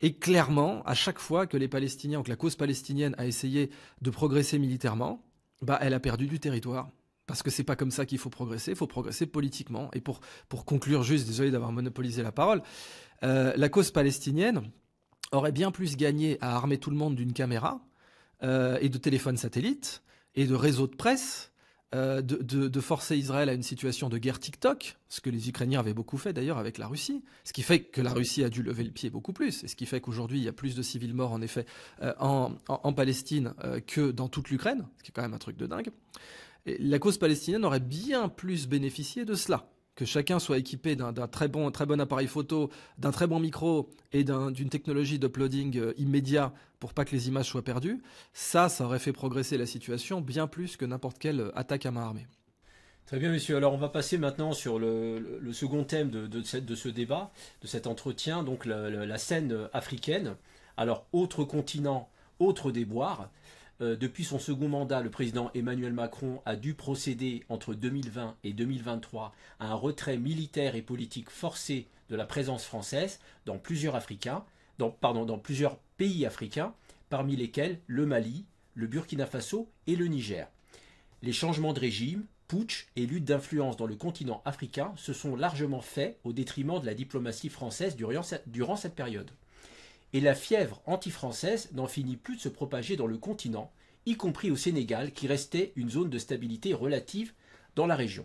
Et clairement, à chaque fois que les Palestiniens, ou que la cause palestinienne a essayé de progresser militairement, elle a perdu du territoire. Parce que c'est pas comme ça qu'il faut progresser, il faut progresser politiquement. Et pour conclure juste, désolé d'avoir monopolisé la parole, la cause palestinienne aurait bien plus gagné à armer tout le monde d'une caméra et de téléphones satellites et de réseaux de presse, de forcer Israël à une situation de guerre TikTok, ce que les Ukrainiens avaient beaucoup fait d'ailleurs avec la Russie, ce qui fait que la Russie a dû lever le pied beaucoup plus, et ce qui fait qu'aujourd'hui il y a plus de civils morts en effet en Palestine que dans toute l'Ukraine, ce qui est quand même un truc de dingue. Et la cause palestinienne aurait bien plus bénéficié de cela, que chacun soit équipé d'un très bon appareil photo, d'un très bon micro et d'une technologie d'uploading immédiat pour pas que les images soient perdues. Ça aurait fait progresser la situation bien plus que n'importe quelle attaque à main armée. Très bien, monsieur. Alors, on va passer maintenant sur le second thème de ce débat, de cet entretien, donc la scène africaine. Alors, autre continent, autre déboire. Depuis son second mandat, le président Emmanuel Macron a dû procéder entre 2020 et 2023 à un retrait militaire et politique forcé de la présence française dans plusieurs pays africains, parmi lesquels le Mali, le Burkina Faso et le Niger. Les changements de régime, putsch et lutte d'influence dans le continent africain se sont largement faits au détriment de la diplomatie française durant cette période. Et la fièvre anti-française n'en finit plus de se propager dans le continent, y compris au Sénégal, qui restait une zone de stabilité relative dans la région.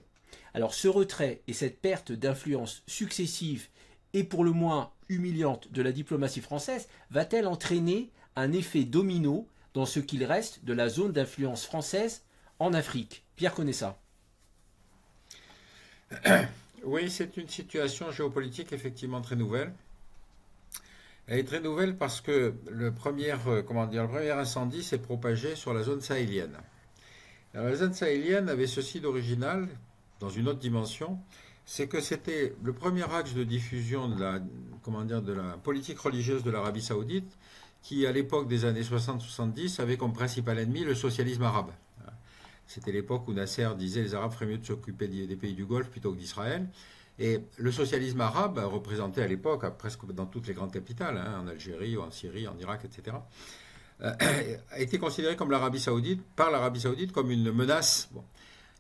Alors ce retrait et cette perte d'influence successive et pour le moins humiliante de la diplomatie française va-t-elle entraîner un effet domino dans ce qu'il reste de la zone d'influence française en Afrique? Pierre Conessa. Oui, c'est une situation géopolitique effectivement très nouvelle. Elle est très nouvelle parce que le premier incendie s'est propagé sur la zone sahélienne. Alors, la zone sahélienne avait ceci d'original, dans une autre dimension, c'est que c'était le premier axe de diffusion de la politique religieuse de l'Arabie saoudite, qui à l'époque des années 60-70 avait comme principal ennemi le socialisme arabe. C'était l'époque où Nasser disait les Arabes feraient mieux de s'occuper des pays du Golfe plutôt que d'Israël. Et le socialisme arabe, représenté à l'époque, presque dans toutes les grandes capitales, en Algérie, en Syrie, en Irak, etc., a été considéré comme par l'Arabie saoudite comme une menace. Bon.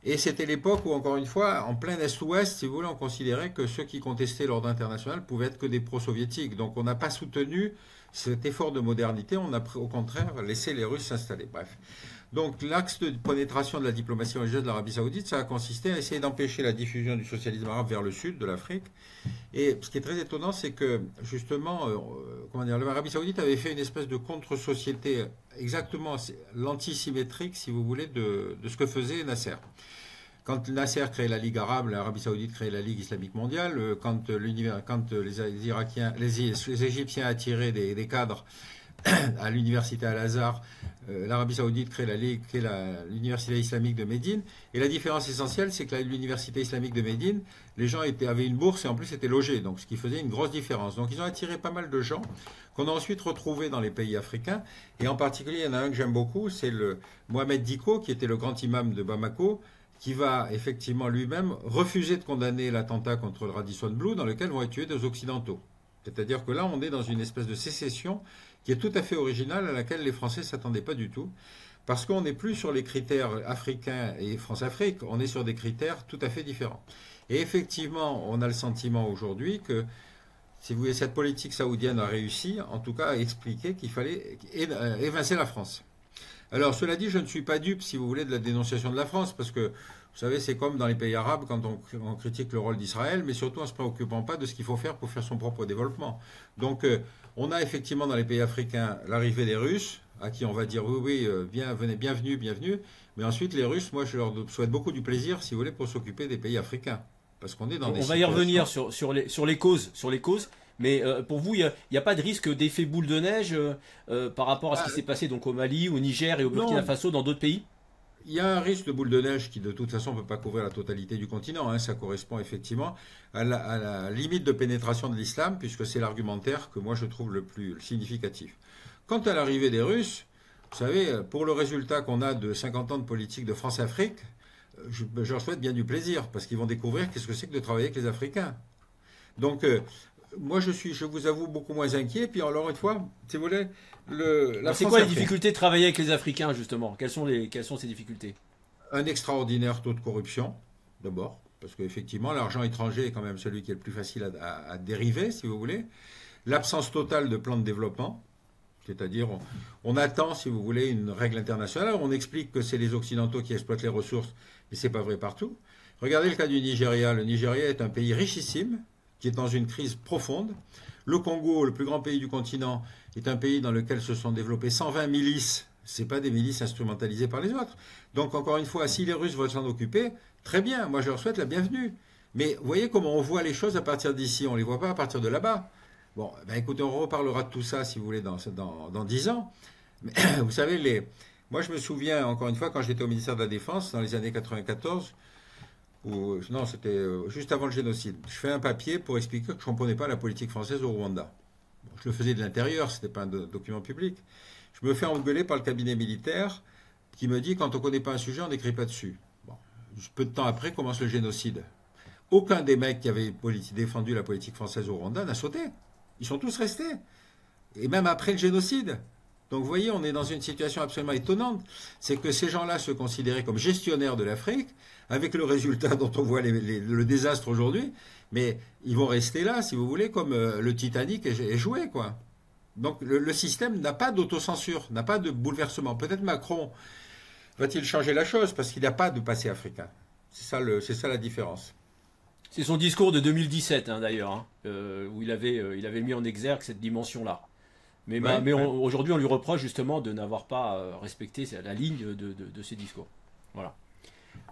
Et c'était l'époque où, encore une fois, en plein Est-Ouest, si vous voulez, on considérait que ceux qui contestaient l'ordre international pouvaient être que des pro-soviétiques. Donc on n'a pas soutenu cet effort de modernité, on a au contraire laissé les Russes s'installer. Bref. Donc l'axe de pénétration de la diplomatie religieuse de l'Arabie saoudite, ça a consisté à essayer d'empêcher la diffusion du socialisme arabe vers le sud de l'Afrique. Et ce qui est très étonnant, c'est que justement, l'Arabie saoudite avait fait une espèce de contre-société exactement l'antisymétrique, si vous voulez, de ce que faisait Nasser. Quand Nasser créait la Ligue arabe, l'Arabie saoudite créait la Ligue islamique mondiale. Quand les Égyptiens attiraient des cadres à l'université Al-Azhar, l'Arabie saoudite crée l'université islamique de Médine. Et la différence essentielle, c'est que l'université islamique de Médine, les gens avaient une bourse et en plus étaient logés, donc ce qui faisait une grosse différence. Donc ils ont attiré pas mal de gens qu'on a ensuite retrouvés dans les pays africains. Et en particulier, il y en a un que j'aime beaucoup, c'est le Mohamed Dicko, qui était le grand imam de Bamako, qui va effectivement lui-même refuser de condamner l'attentat contre le Radisson Blu, dans lequel vont être tués des Occidentaux. C'est-à-dire que là, on est dans une espèce de sécession qui est tout à fait originale, à laquelle les Français ne s'attendaient pas du tout, parce qu'on n'est plus sur les critères africains et France-Afrique, on est sur des critères tout à fait différents. Et effectivement, on a le sentiment aujourd'hui que, si vous voulez, cette politique saoudienne a réussi, en tout cas, à expliquer qu'il fallait évincer la France. Alors, cela dit, je ne suis pas dupe, si vous voulez, de la dénonciation de la France, parce que, vous savez, c'est comme dans les pays arabes quand on critique le rôle d'Israël, mais surtout en ne se préoccupant pas de ce qu'il faut faire pour faire son propre développement. Donc, on a effectivement dans les pays africains l'arrivée des Russes, à qui on va dire oui, oui, venez, bienvenue, bienvenue. Mais ensuite, les Russes, moi, je leur souhaite beaucoup du plaisir, si vous voulez, pour s'occuper des pays africains. Parce qu'on est dans des On va y situations... revenir sur les causes, mais pour vous, il n'y a pas de risque d'effet boule de neige par rapport à ce qui s'est passé donc au Mali, au Niger et au Burkina Non, Faso, dans d'autres pays? il y a un risque de boule de neige qui, de toute façon, ne peut pas couvrir la totalité du continent. Hein. Ça correspond effectivement à la limite de pénétration de l'islam, puisque c'est l'argumentaire que moi je trouve le plus significatif. Quant à l'arrivée des Russes, vous savez, pour le résultat qu'on a de 50 ans de politique de France-Afrique, je leur souhaite bien du plaisir, parce qu'ils vont découvrir qu'est-ce que c'est que de travailler avec les Africains. Donc, moi, je vous avoue, beaucoup moins inquiet. Puis, alors, une fois, si vous voulez, la Alors, c'est quoi les France-Afrique, difficultés de travailler avec les Africains, justement? Quelles sont ces difficultés? un extraordinaire taux de corruption, d'abord, parce qu'effectivement, l'argent étranger est quand même celui qui est le plus facile à dériver, si vous voulez. L'absence totale de plan de développement, c'est-à-dire on attend, si vous voulez, une règle internationale. On explique que c'est les Occidentaux qui exploitent les ressources, mais ce n'est pas vrai partout. Regardez le cas du Nigeria. Le Nigeria est un pays richissime, qui est dans une crise profonde. Le Congo, le plus grand pays du continent, est un pays dans lequel se sont développées 120 milices. Ce pas des milices instrumentalisées par les autres. Donc, encore une fois, si les Russes veulent s'en occuper, très bien, moi je leur souhaite la bienvenue. Mais vous voyez comment on voit les choses à partir d'ici, on ne les voit pas à partir de là-bas. Bon, ben écoutez, on reparlera de tout ça, si vous voulez, dans 10 ans. Mais, vous savez, moi je me souviens, encore une fois, quand j'étais au ministère de la Défense, dans les années 94, non, c'était juste avant le génocide, je fais un papier pour expliquer que je ne comprenais pas la politique française au Rwanda. Bon, je le faisais de l'intérieur, ce n'était pas un document public. Je me fais engueuler par le cabinet militaire qui me dit quand on ne connaît pas un sujet, on n'écrit pas dessus. Bon, peu de temps après commence le génocide. Aucun des mecs qui avaient défendu la politique française au Rwanda n'a sauté. Ils sont tous restés. Et même après le génocide. Donc vous voyez, on est dans une situation absolument étonnante. C'est que ces gens-là se considéraient comme gestionnaires de l'Afrique, avec le résultat dont on voit le désastre aujourd'hui. Mais ils vont rester là, si vous voulez, comme le Titanic est joué, quoi. Donc le système n'a pas d'autocensure, n'a pas de bouleversement. Peut-être Macron va-t-il changer la chose, parce qu'il n'y a pas de passé africain. C'est ça la différence. C'est son discours de 2017, hein, d'ailleurs, hein, où il avait mis en exergue cette dimension-là. Mais, Ouais, ouais. aujourd'hui, on lui reproche justement de n'avoir pas respecté la ligne de ses discours. Voilà.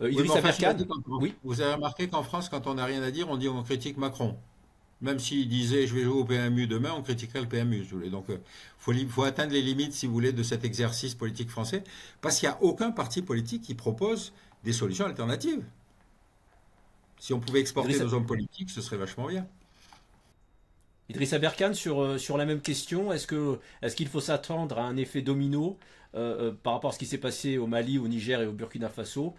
Oui, mais Idriss enfin, cela dit, Aberkane, oui. vous avez remarqué qu'en France, quand on n'a rien à dire, on dit on critique Macron. Même s'il disait je vais jouer au PMU demain, on critiquerait le PMU, si vous voulez. Donc, faut atteindre les limites, si vous voulez, de cet exercice politique français, parce qu'il n'y a aucun parti politique qui propose des solutions alternatives. Si on pouvait exporter Idriss, nos hommes politiques, ce serait vachement bien. Idriss Aberkane, sur la même question, est-ce qu'il faut s'attendre à un effet domino par rapport à ce qui s'est passé au Mali, au Niger et au Burkina Faso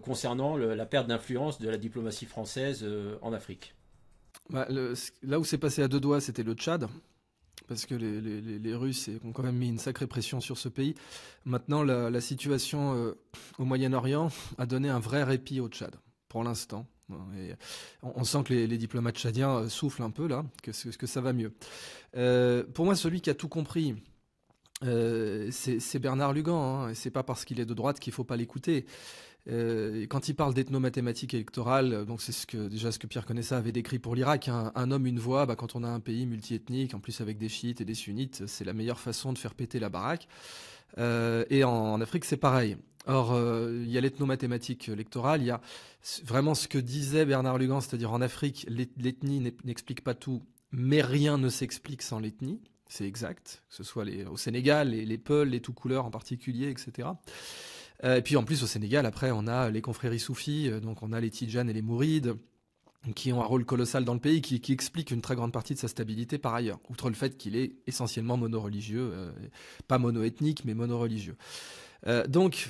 concernant la perte d'influence de la diplomatie française en Afrique? Bah, là où c'est passé à deux doigts, c'était le Tchad, parce que les Russes ont quand même mis une sacrée pression sur ce pays. Maintenant, la situation au Moyen-Orient a donné un vrai répit au Tchad, pour l'instant. Et on sent que les diplomates tchadiens soufflent un peu là, que ça va mieux. Pour moi, celui qui a tout compris, c'est Bernard Lugan, hein, et c'est pas parce qu'il est de droite qu'il faut pas l'écouter. Quand il parle d'ethnomathématiques électorales, donc c'est ce que Pierre Conessa avait décrit pour l'Irak, hein, un homme, une voix, bah, quand on a un pays multiethnique, en plus avec des chiites et des sunnites, c'est la meilleure façon de faire péter la baraque. Et en Afrique, c'est pareil. Or, il y a l'ethnomathématique électorale, il y a vraiment ce que disait Bernard Lugan, c'est-à-dire en Afrique, l'ethnie n'explique pas tout, mais rien ne s'explique sans l'ethnie. C'est exact, que ce soit au Sénégal, les Peuls, les tout couleurs en particulier, etc. Et puis en plus au Sénégal, après, on a les confréries soufis, donc on a les Tidjanes et les Mourides, qui ont un rôle colossal dans le pays, qui explique une très grande partie de sa stabilité par ailleurs, outre le fait qu'il est essentiellement monoreligieux, pas monoethnique, mais monoreligieux. Donc,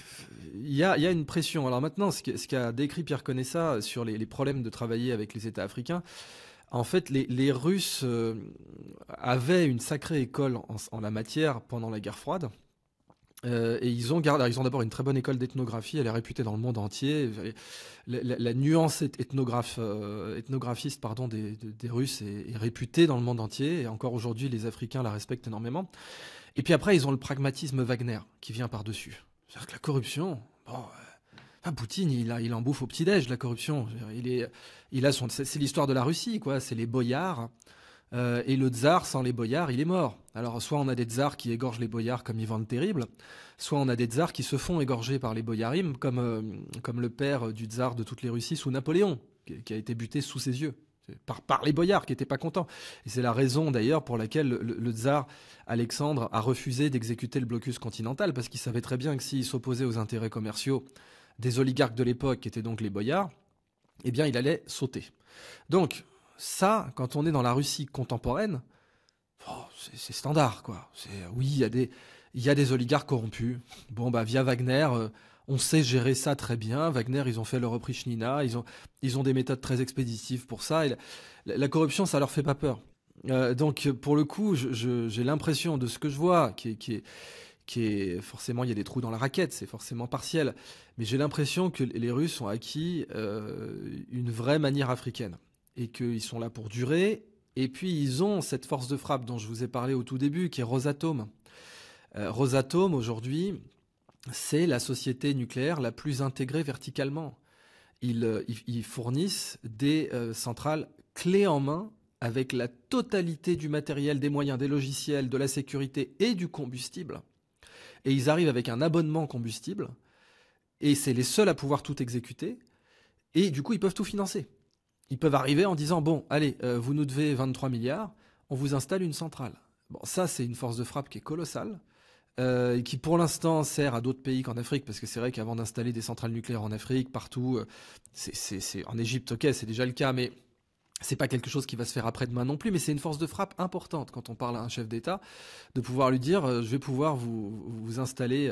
il y a une pression. Alors maintenant, ce qu'a décrit Pierre Conessa sur les problèmes de travailler avec les États africains, en fait, les Russes avaient une sacrée école en la matière pendant la guerre froide. Et ils ont d'abord une très bonne école d'ethnographie, elle est réputée dans le monde entier. La nuance ethnographiste des Russes est réputée dans le monde entier, et encore aujourd'hui les Africains la respectent énormément. Et puis après, ils ont le pragmatisme Wagner qui vient par-dessus. C'est-à-dire que la corruption, bon, Poutine, il en bouffe au petit-déj, la corruption. C'est l'histoire de la Russie, quoi. C'est les boyards. Et le tsar, sans les boyards, il est mort. Alors, soit on a des tsars qui égorgent les boyards comme Ivan le Terrible, soit on a des tsars qui se font égorger par les boyarim, comme le père du tsar de toutes les Russies sous Napoléon, qui a été buté sous ses yeux. Par les boyards qui n'étaient pas contents. Et c'est la raison d'ailleurs pour laquelle le tsar Alexandre a refusé d'exécuter le blocus continental, parce qu'il savait très bien que s'il s'opposait aux intérêts commerciaux des oligarques de l'époque, qui étaient donc les boyards, eh bien il allait sauter. Donc ça, quand on est dans la Russie contemporaine, c'est standard, quoi. Oui, il y a des oligarques corrompus. Bon, via Wagner, on sait gérer ça très bien. Wagner, ils ont fait leur oprichnina, ils ont des méthodes très expéditives pour ça. Et la corruption, ça leur fait pas peur. Donc, pour le coup, j'ai l'impression de ce que je vois, qui est forcément, il y a des trous dans la raquette, c'est forcément partiel. Mais j'ai l'impression que les Russes ont acquis une vraie manière africaine et qu'ils sont là pour durer. Et puis, ils ont cette force de frappe dont je vous ai parlé au tout début, qui est Rosatom. Rosatom, aujourd'hui, c'est la société nucléaire la plus intégrée verticalement. Ils fournissent des centrales clés en main avec la totalité du matériel, des moyens, des logiciels, de la sécurité et du combustible. Et ils arrivent avec un abonnement combustible. Et c'est les seuls à pouvoir tout exécuter. Et du coup, ils peuvent tout financer. Ils peuvent arriver en disant, bon, allez, vous nous devez 23 milliards, on vous installe une centrale. Bon, ça, c'est une force de frappe qui est colossale. Et qui pour l'instant sert à d'autres pays qu'en Afrique, parce que c'est vrai qu'avant d'installer des centrales nucléaires en Afrique, partout, c'est en Égypte, ok, c'est déjà le cas, mais c'est pas quelque chose qui va se faire après-demain non plus, mais c'est une force de frappe importante quand on parle à un chef d'État, de pouvoir lui dire, je vais pouvoir vous installer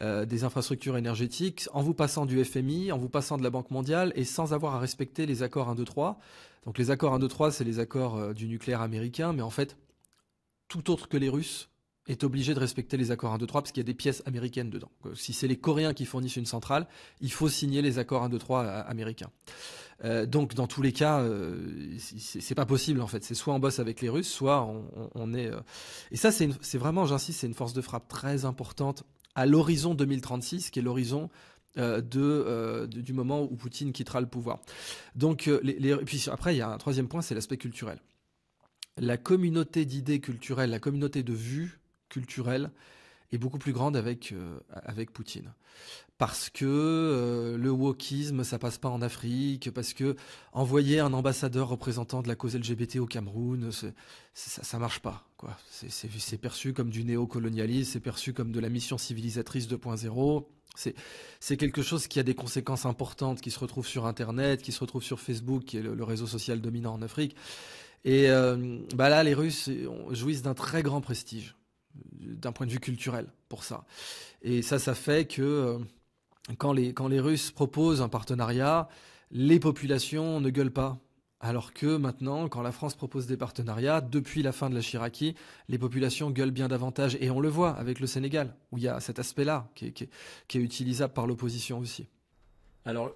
des infrastructures énergétiques en vous passant du FMI, en vous passant de la Banque mondiale, et sans avoir à respecter les accords 1, 2, 3. Donc les accords 1, 2, 3, c'est les accords du nucléaire américain, mais en fait, tout autre que les Russes est obligé de respecter les accords 1, 2, 3 parce qu'il y a des pièces américaines dedans. Si c'est les Coréens qui fournissent une centrale, il faut signer les accords 1, 2, 3 américains. Donc dans tous les cas, c'est pas possible en fait. C'est soit on bosse avec les Russes, soit on est... Et ça, c'est vraiment, j'insiste, c'est une force de frappe très importante à l'horizon 2036, qui est l'horizon du moment où Poutine quittera le pouvoir. Donc, et puis après, il y a un troisième point, c'est l'aspect culturel. La communauté d'idées culturelles, la communauté de vues culturelle est beaucoup plus grande avec Poutine. Parce que le wokisme, ça passe pas en Afrique, parce que envoyer un ambassadeur représentant de la cause LGBT au Cameroun, ça marche pas, quoi. C'est perçu comme du néocolonialisme, c'est perçu comme de la mission civilisatrice 2.0. C'est quelque chose qui a des conséquences importantes, qui se retrouve sur Internet, qui se retrouve sur Facebook, qui est le réseau social dominant en Afrique. Et là, les Russes jouissent d'un très grand prestige, d'un point de vue culturel, pour ça. Et ça fait que quand les Russes proposent un partenariat, les populations ne gueulent pas. Alors que maintenant, quand la France propose des partenariats, depuis la fin de la Chiraki, les populations gueulent bien davantage. Et on le voit avec le Sénégal, où il y a cet aspect-là qui est utilisable par l'opposition aussi. Alors,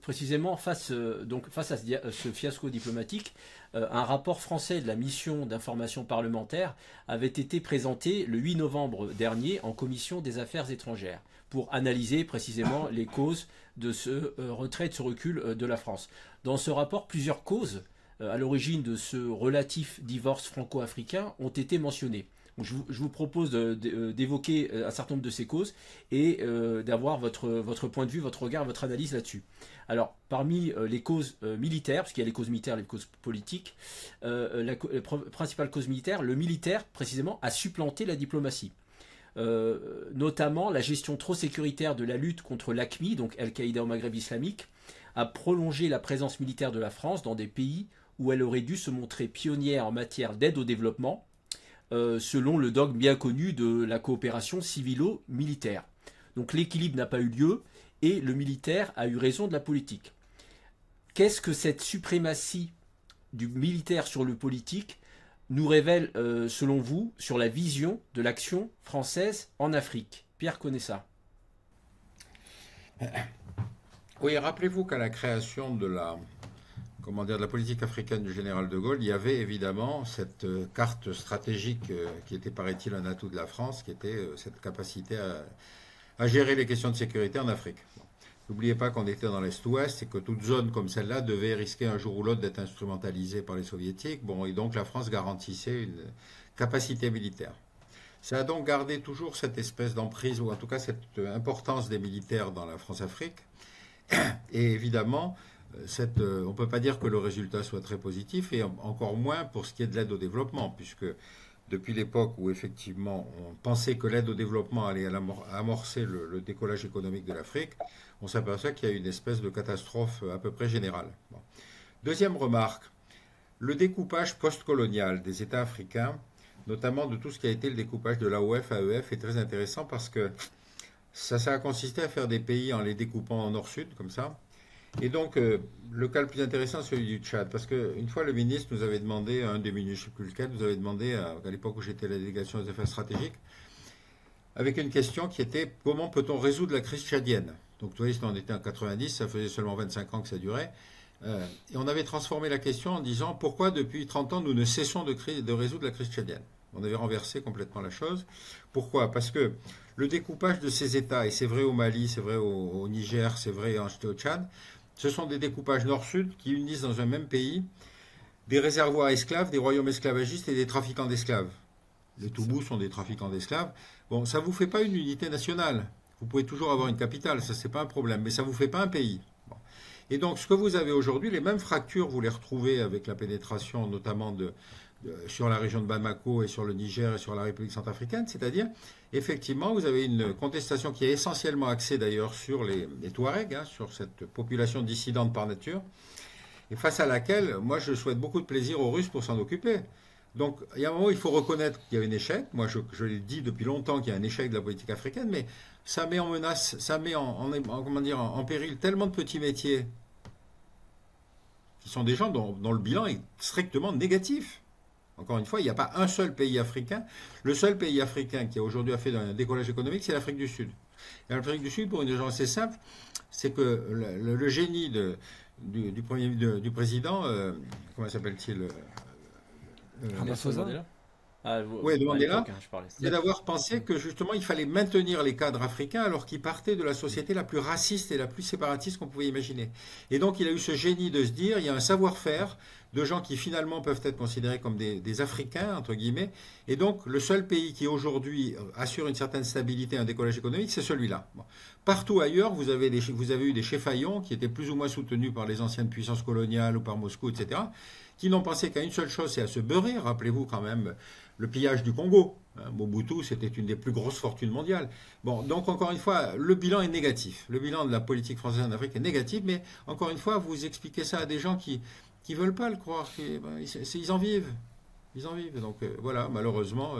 précisément, face à ce fiasco diplomatique, un rapport français de la mission d'information parlementaire avait été présenté le 8 novembre dernier en commission des affaires étrangères pour analyser précisément les causes de ce retrait, de ce recul de la France. Dans ce rapport, plusieurs causes à l'origine de ce relatif divorce franco-africain ont été mentionnées. Je vous propose d'évoquer un certain nombre de ces causes et d'avoir votre point de vue, votre regard, votre analyse là-dessus. Alors, parmi les causes militaires, parce qu'il y a les causes militaires et les causes politiques, la principale cause militaire, le militaire, précisément, a supplanté la diplomatie. Notamment, la gestion trop sécuritaire de la lutte contre l'AQMI, donc Al-Qaïda au Maghreb islamique, a prolongé la présence militaire de la France dans des pays où elle aurait dû se montrer pionnière en matière d'aide au développement, selon le dogme bien connu de la coopération civilo-militaire. Donc l'équilibre n'a pas eu lieu et le militaire a eu raison de la politique. Qu'est-ce que cette suprématie du militaire sur le politique nous révèle, selon vous, sur la vision de l'action française en Afrique? Pierre Conessa. Oui, rappelez-vous qu'à la création de comment dire, de la politique africaine du général de Gaulle, il y avait évidemment cette carte stratégique qui était, paraît-il, un atout de la France, qui était cette capacité à gérer les questions de sécurité en Afrique. Bon. N'oubliez pas qu'on était dans l'Est-Ouest et que toute zone comme celle-là devait risquer un jour ou l'autre d'être instrumentalisée par les Soviétiques. Bon, et donc la France garantissait une capacité militaire. Ça a donc gardé toujours cette espèce d'emprise, ou en tout cas cette importance des militaires dans la France-Afrique. Et évidemment, on ne peut pas dire que le résultat soit très positif, et encore moins pour ce qui est de l'aide au développement, puisque depuis l'époque où effectivement on pensait que l'aide au développement allait amorcer le décollage économique de l'Afrique, on s'aperçoit qu'il y a une espèce de catastrophe à peu près générale. Bon. Deuxième remarque, le découpage postcolonial des États africains, notamment de tout ce qui a été le découpage de l'AOF, AEF, est très intéressant parce que ça a consisté à faire des pays en les découpant en nord-sud, comme ça. Et donc, le cas le plus intéressant, c'est celui du Tchad. Parce qu'une fois, le ministre nous avait demandé, un des ministres, je ne sais plus lequel, nous avait demandé, à l'époque où j'étais à la délégation des affaires stratégiques, avec une question qui était comment peut-on résoudre la crise tchadienne? Donc, vous voyez, on était en 90, ça faisait seulement 25 ans que ça durait. Et on avait transformé la question en disant pourquoi depuis 30 ans nous ne cessons de résoudre la crise tchadienne. On avait renversé complètement la chose. Pourquoi? Parce que le découpage de ces États, et c'est vrai au Mali, c'est vrai au Niger, c'est vrai au Tchad, ce sont des découpages nord-sud qui unissent dans un même pays des réservoirs esclaves, des royaumes esclavagistes et des trafiquants d'esclaves. Les Toubous sont des trafiquants d'esclaves. Bon, ça ne vous fait pas une unité nationale. Vous pouvez toujours avoir une capitale, ça c'est pas un problème, mais ça ne vous fait pas un pays. Bon. Et donc ce que vous avez aujourd'hui, les mêmes fractures, vous les retrouvez avec la pénétration notamment sur la région de Bamako et sur le Niger et sur la République centrafricaine, c'est-à-dire, effectivement, vous avez une contestation qui est essentiellement axée d'ailleurs sur les Touaregs, hein, sur cette population dissidente par nature, et face à laquelle, moi, je souhaite beaucoup de plaisir aux Russes pour s'en occuper. Donc, il y a un moment où il faut reconnaître qu'il y a un échec. Moi, je l'ai dit depuis longtemps qu'il y a un échec de la politique africaine, mais ça met en menace, ça met en péril tellement de petits métiers qui sont des gens dont le bilan est strictement négatif. Encore une fois, il n'y a pas un seul pays africain. Le seul pays africain qui a aujourd'hui fait un décollage économique, c'est l'Afrique du Sud. Et l'Afrique du Sud, pour une raison assez simple, c'est que le génie du président, comment s'appelle-t-il Ramaphosa. Oui, de Mandela, c'est d'avoir pensé que justement il fallait maintenir les cadres africains alors qu'ils partaient de la société la plus raciste et la plus séparatiste qu'on pouvait imaginer. Et donc il a eu ce génie de se dire, il y a un savoir-faire de gens qui finalement peuvent être considérés comme des Africains, entre guillemets, et donc le seul pays qui aujourd'hui assure une certaine stabilité, un décollage économique, c'est celui-là. Bon. Partout ailleurs, vous avez eu des cheffaillons qui étaient plus ou moins soutenus par les anciennes puissances coloniales ou par Moscou, etc., qui n'ont pensé qu'à une seule chose, c'est à se beurrer. Rappelez-vous quand même le pillage du Congo. Mobutu, c'était une des plus grosses fortunes mondiales. Bon, donc encore une fois, le bilan est négatif. Le bilan de la politique française en Afrique est négatif, mais encore une fois, vous expliquez ça à des gens qui veulent pas le croire. Ils en vivent. Ils en vivent. Donc voilà, malheureusement,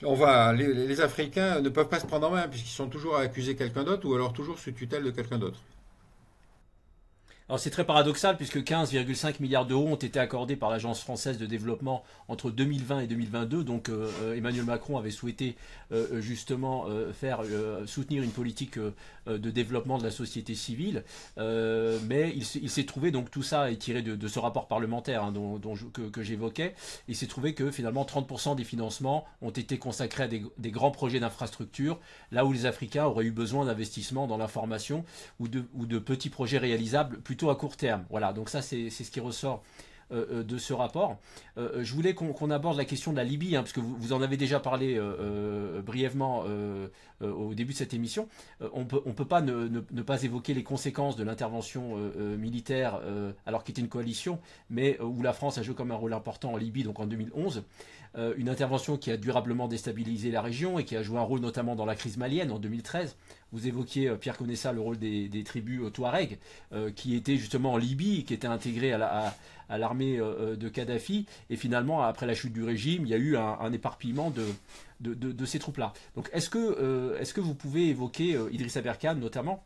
les Africains ne peuvent pas se prendre en main puisqu'ils sont toujours à accuser quelqu'un d'autre ou alors toujours sous tutelle de quelqu'un d'autre. Alors c'est très paradoxal puisque 15,5 milliards d'euros ont été accordés par l'Agence française de développement entre 2020 et 2022. Donc Emmanuel Macron avait souhaité justement soutenir une politique de développement de la société civile. Mais il s'est trouvé, donc tout ça est tiré de ce rapport parlementaire hein, que j'évoquais, il s'est trouvé que finalement 30% des financements ont été consacrés à des grands projets d'infrastructure, là où les Africains auraient eu besoin d'investissements dans la formation ou de petits projets réalisables plutôt à court terme. Voilà, donc ça c'est ce qui ressort de ce rapport. Je voulais qu'on aborde la question de la Libye, hein, parce que vous en avez déjà parlé brièvement au début de cette émission. On peut pas ne pas évoquer les conséquences de l'intervention militaire, alors qu'il était une coalition, mais où la France a joué comme un rôle important en Libye, donc en 2011. Une intervention qui a durablement déstabilisé la région et qui a joué un rôle notamment dans la crise malienne en 2013. Vous évoquiez, Pierre Conessa, le rôle des tribus Touareg qui étaient justement en Libye, qui étaient intégrées à l'armée de Kadhafi. Et finalement, après la chute du régime, il y a eu un éparpillement de ces troupes-là. Donc est-ce que vous pouvez évoquer, Idrissa Berkane notamment,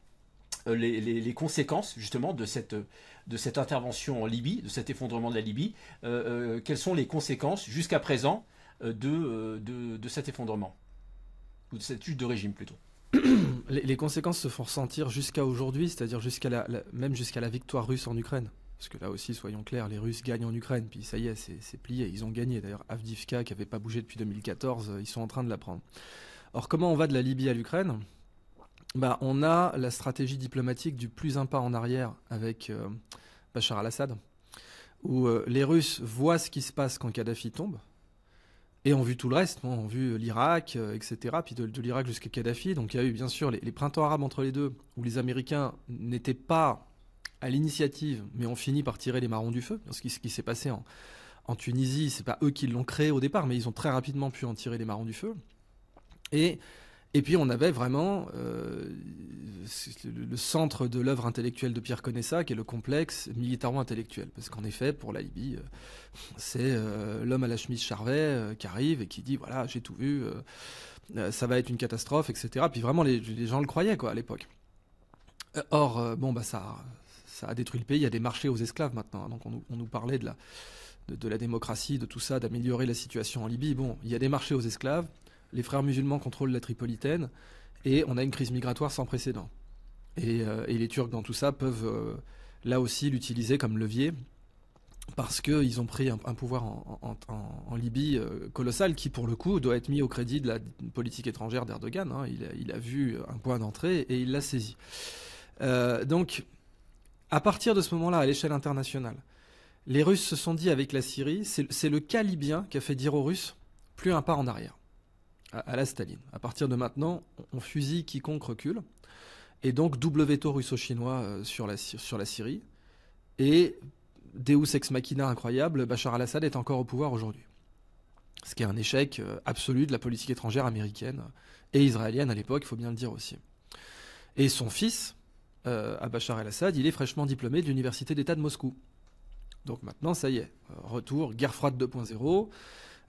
les conséquences justement de cette intervention en Libye, de cet effondrement de la Libye, quelles sont les conséquences jusqu'à présent de cet effondrement, ou de cette chute de régime plutôt? Les conséquences se font ressentir jusqu'à aujourd'hui, c'est-à-dire même jusqu'à la victoire russe en Ukraine. Parce que là aussi, soyons clairs, les Russes gagnent en Ukraine, puis ça y est, c'est plié, ils ont gagné. D'ailleurs, Avdiivka, qui n'avait pas bougé depuis 2014, ils sont en train de la prendre. Or, comment on va de la Libye à l'Ukraine ? On a la stratégie diplomatique du plus un pas en arrière avec Bachar al-Assad, où les Russes voient ce qui se passe quand Kadhafi tombe, et ont vu tout le reste, ont vu l'Irak, etc., puis de l'Irak jusqu'à Kadhafi. Donc il y a eu bien sûr les printemps arabes entre les deux, où les Américains n'étaient pas à l'initiative, mais ont fini par tirer les marrons du feu. Ce qui s'est passé en Tunisie, c'est pas eux qui l'ont créé au départ, mais ils ont très rapidement pu en tirer les marrons du feu. Et puis on avait vraiment le centre de l'œuvre intellectuelle de Pierre Conessa, qui est le complexe militaro-intellectuel. Parce qu'en effet, pour la Libye, c'est l'homme à la chemise Charvet qui arrive et qui dit, voilà, j'ai tout vu, ça va être une catastrophe, etc. Puis vraiment, les gens le croyaient, quoi, à l'époque. Or, ça a détruit le pays. Il y a des marchés aux esclaves maintenant. Donc on nous parlait de la démocratie, de tout ça, d'améliorer la situation en Libye. Bon, il y a des marchés aux esclaves. Les frères musulmans contrôlent la Tripolitaine et on a une crise migratoire sans précédent. Et les Turcs dans tout ça peuvent là aussi l'utiliser comme levier parce qu'ils ont pris un pouvoir en Libye colossal qui pour le coup doit être mis au crédit de la politique étrangère d'Erdogan. Hein. Il a vu un point d'entrée et il l'a saisi. Donc à partir de ce moment-là, à l'échelle internationale, les Russes se sont dit avec la Syrie, c'est le cas libyen qui a fait dire aux Russes plus un pas en arrière. À la Staline. À partir de maintenant, on fusille quiconque recule. Et donc, double veto russo-chinois sur la Syrie. Et Deus ex machina incroyable, Bachar al-Assad est encore au pouvoir aujourd'hui. Ce qui est un échec absolu de la politique étrangère américaine et israélienne à l'époque, il faut bien le dire aussi. Et son fils, à Bachar al-Assad, il est fraîchement diplômé de l'Université d'État de Moscou. Donc maintenant, ça y est, retour, guerre froide 2.0.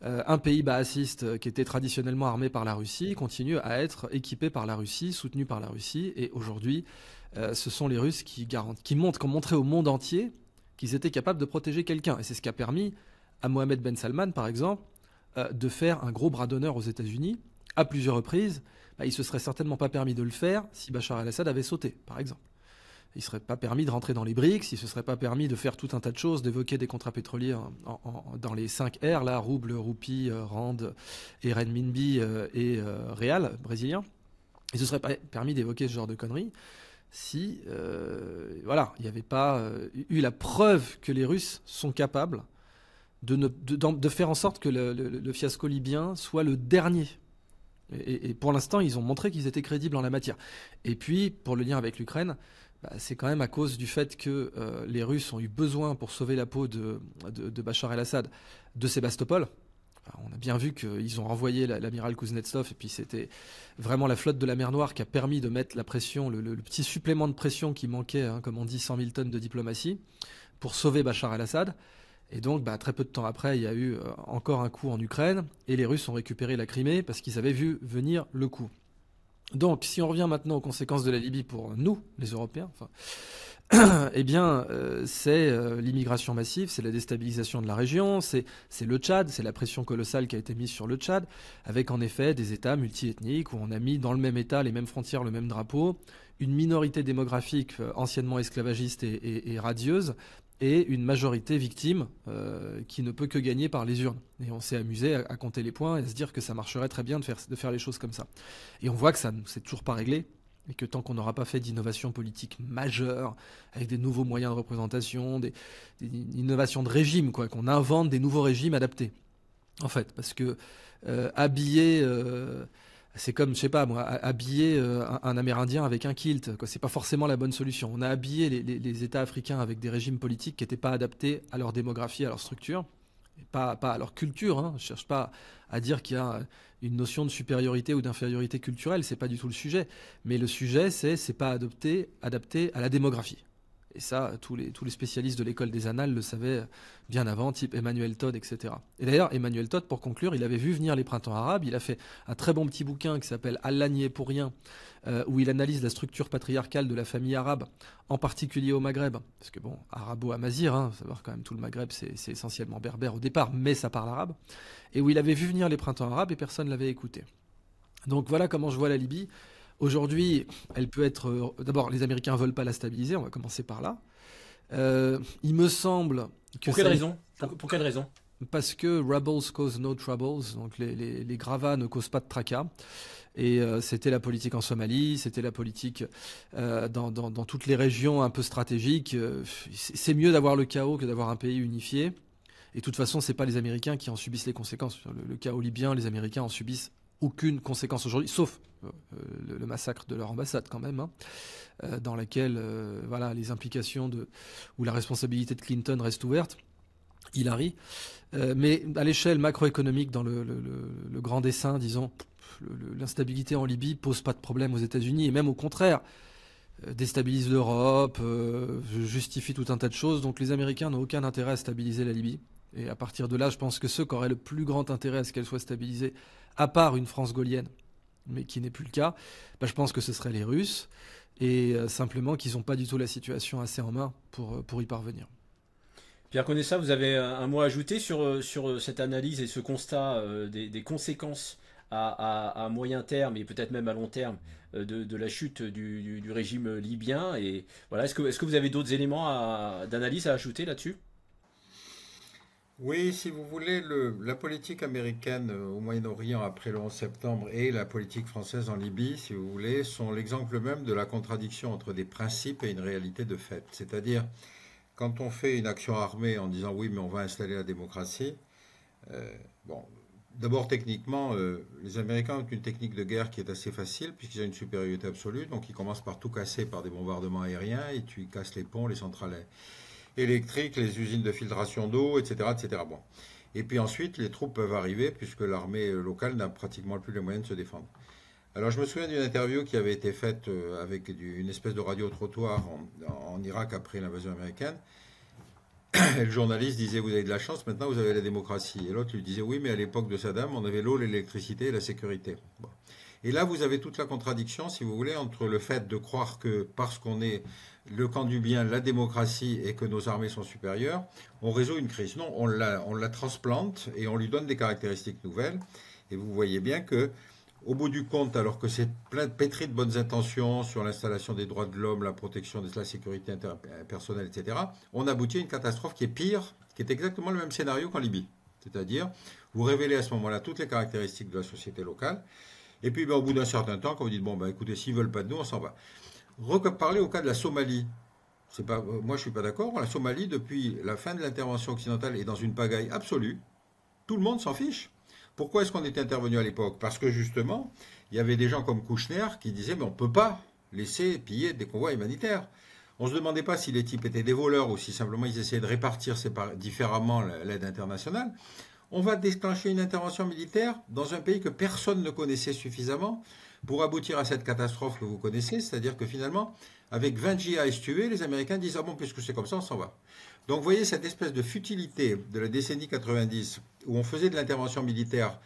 Un pays baassiste qui était traditionnellement armé par la Russie continue à être équipé par la Russie, soutenu par la Russie. Et aujourd'hui, ce sont les Russes qui ont montré au monde entier qu'ils étaient capables de protéger quelqu'un. Et c'est ce qui a permis à Mohammed Ben Salman, par exemple, de faire un gros bras d'honneur aux États-Unis à plusieurs reprises. Il ne se serait certainement pas permis de le faire si Bachar al-Assad avait sauté, par exemple. Il ne serait pas permis de rentrer dans les BRICS, il ne se serait pas permis de faire tout un tas de choses, d'évoquer des contrats pétroliers dans les 5 R, là, rouble, roupie, rand, et renminbi et réal brésilien. Il ne se serait pas permis d'évoquer ce genre de conneries si il n'y avait pas eu la preuve que les Russes sont capables de faire en sorte que le fiasco libyen soit le dernier. Et pour l'instant, ils ont montré qu'ils étaient crédibles en la matière. Et puis, pour le lien avec l'Ukraine, c'est quand même à cause du fait que les Russes ont eu besoin, pour sauver la peau de Bachar el-Assad, de Sébastopol. On a bien vu qu'ils ont renvoyé l'amiral Kuznetsov, et puis c'était vraiment la flotte de la mer Noire qui a permis de mettre la pression, le petit supplément de pression qui manquait, hein, comme on dit, 100 000 tonnes de diplomatie, pour sauver Bachar el-Assad. Et donc, très peu de temps après, il y a eu encore un coup en Ukraine, et les Russes ont récupéré la Crimée parce qu'ils avaient vu venir le coup. Donc, si on revient maintenant aux conséquences de la Libye pour nous, les Européens, eh bien, c'est l'immigration massive, c'est la déstabilisation de la région, c'est le Tchad, c'est la pression colossale qui a été mise sur le Tchad, avec en effet des États multiethniques où on a mis dans le même État, les mêmes frontières, le même drapeau, une minorité démographique anciennement esclavagiste et radieuse, et une majorité victime qui ne peut que gagner par les urnes. Et on s'est amusé à compter les points et à se dire que ça marcherait très bien de faire les choses comme ça. Et on voit que ça c'est toujours pas réglé, et que tant qu'on n'aura pas fait d'innovation politique majeure, avec des nouveaux moyens de représentation, des innovations de régime, qu'on invente des nouveaux régimes adaptés. En fait, parce que habiller... c'est comme, je sais pas moi, habiller un Amérindien avec un kilt, c'est pas forcément la bonne solution. On a habillé les États africains avec des régimes politiques qui n'étaient pas adaptés à leur démographie, à leur structure, et pas à leur culture. Hein. Je cherche pas à dire qu'il y a une notion de supériorité ou d'infériorité culturelle, c'est pas du tout le sujet. Mais le sujet, c'est pas adapté à la démographie. Et ça, tous les spécialistes de l'école des annales le savaient bien avant, type Emmanuel Todd, etc. Et d'ailleurs, Emmanuel Todd, pour conclure, il avait vu venir les printemps arabes. Il a fait un très bon petit bouquin qui s'appelle Allah n'y est pour rien, où il analyse la structure patriarcale de la famille arabe, en particulier au Maghreb. Parce que bon, arabo-amazir, hein, faut savoir quand même tout le Maghreb, c'est essentiellement berbère au départ, mais ça parle arabe. Et où il avait vu venir les printemps arabes et personne ne l'avait écouté. Donc voilà comment je vois la Libye. Aujourd'hui, elle peut être... D'abord, les Américains ne veulent pas la stabiliser, on va commencer par là. Il me semble que... Pour quelle raison? Pour quelle raison? Parce que rebels cause no troubles, donc les gravats ne causent pas de tracas. Et c'était la politique en Somalie, c'était la politique dans toutes les régions un peu stratégiques. C'est mieux d'avoir le chaos que d'avoir un pays unifié. Et de toute façon, c'est pas les Américains qui en subissent les conséquences. Le chaos libyen, les Américains en subissent aucune conséquence aujourd'hui, sauf le massacre de leur ambassade quand même, hein, dans laquelle voilà, les implications ou la responsabilité de Clinton reste ouverte. Hillary. Mais à l'échelle macroéconomique, dans le grand dessin, disons, l'instabilité en Libye pose pas de problème aux États-Unis, et même au contraire, déstabilise l'Europe, justifie tout un tas de choses. Donc les Américains n'ont aucun intérêt à stabiliser la Libye. Et à partir de là, je pense que ceux qui auraient le plus grand intérêt à ce qu'elle soit stabilisée, à part une France gaulienne, mais qui n'est plus le cas, je pense que ce seraient les Russes, et simplement qu'ils n'ont pas du tout la situation assez en main pour y parvenir. Pierre Conessa, vous avez un mot à ajouter sur cette analyse et ce constat des conséquences à moyen terme et peut-être même à long terme de la chute du régime libyen. Et voilà, est-ce que vous avez d'autres éléments d'analyse à ajouter là-dessus? Oui, si vous voulez, la politique américaine au Moyen-Orient après le 11 septembre et la politique française en Libye, si vous voulez, sont l'exemple même de la contradiction entre des principes et une réalité de fait. C'est-à-dire, quand on fait une action armée en disant oui, mais on va installer la démocratie, bon, d'abord techniquement, les Américains ont une technique de guerre qui est assez facile puisqu'ils ont une supériorité absolue, donc ils commencent par tout casser par des bombardements aériens et ils cassent les ponts, les centrales électriques, les usines de filtration d'eau, etc., etc. Bon. Et puis ensuite, les troupes peuvent arriver puisque l'armée locale n'a pratiquement plus les moyens de se défendre. Alors je me souviens d'une interview qui avait été faite avec une espèce de radio-trottoir en Irak après l'invasion américaine. Et le journaliste disait, vous avez de la chance, maintenant vous avez la démocratie. Et l'autre lui disait, oui, mais à l'époque de Saddam, on avait l'eau, l'électricité et la sécurité. Bon. Et là, vous avez toute la contradiction, si vous voulez, entre le fait de croire que parce qu'on est le camp du bien, la démocratie, et que nos armées sont supérieures, on résout une crise. Non, on la transplante et on lui donne des caractéristiques nouvelles. Et vous voyez bien que au bout du compte, alors que c'est pétri de bonnes intentions sur l'installation des droits de l'homme, la protection de la sécurité personnelle, etc., on aboutit à une catastrophe qui est pire, qui est exactement le même scénario qu'en Libye. C'est-à-dire, vous révélez à ce moment-là toutes les caractéristiques de la société locale, et puis au bout d'un certain temps, quand vous dites, bon, écoutez, s'ils ne veulent pas de nous, on s'en va. Reparlez au cas de la Somalie. Moi, je ne suis pas d'accord. La Somalie, depuis la fin de l'intervention occidentale, est dans une pagaille absolue. Tout le monde s'en fiche. Pourquoi est-ce qu'on était intervenu à l'époque? Parce que justement, il y avait des gens comme Kouchner qui disaient mais on ne peut pas laisser piller des convois humanitaires. On ne se demandait pas si les types étaient des voleurs ou si simplement ils essayaient de répartir différemment l'aide internationale. On va déclencher une intervention militaire dans un pays que personne ne connaissait suffisamment pour aboutir à cette catastrophe que vous connaissez, c'est-à-dire que finalement, avec 20 djihadistes tués, les Américains disent ah bon, puisque c'est comme ça, on s'en va. Donc vous voyez cette espèce de futilité de la décennie 90 où on faisait de l'intervention militaire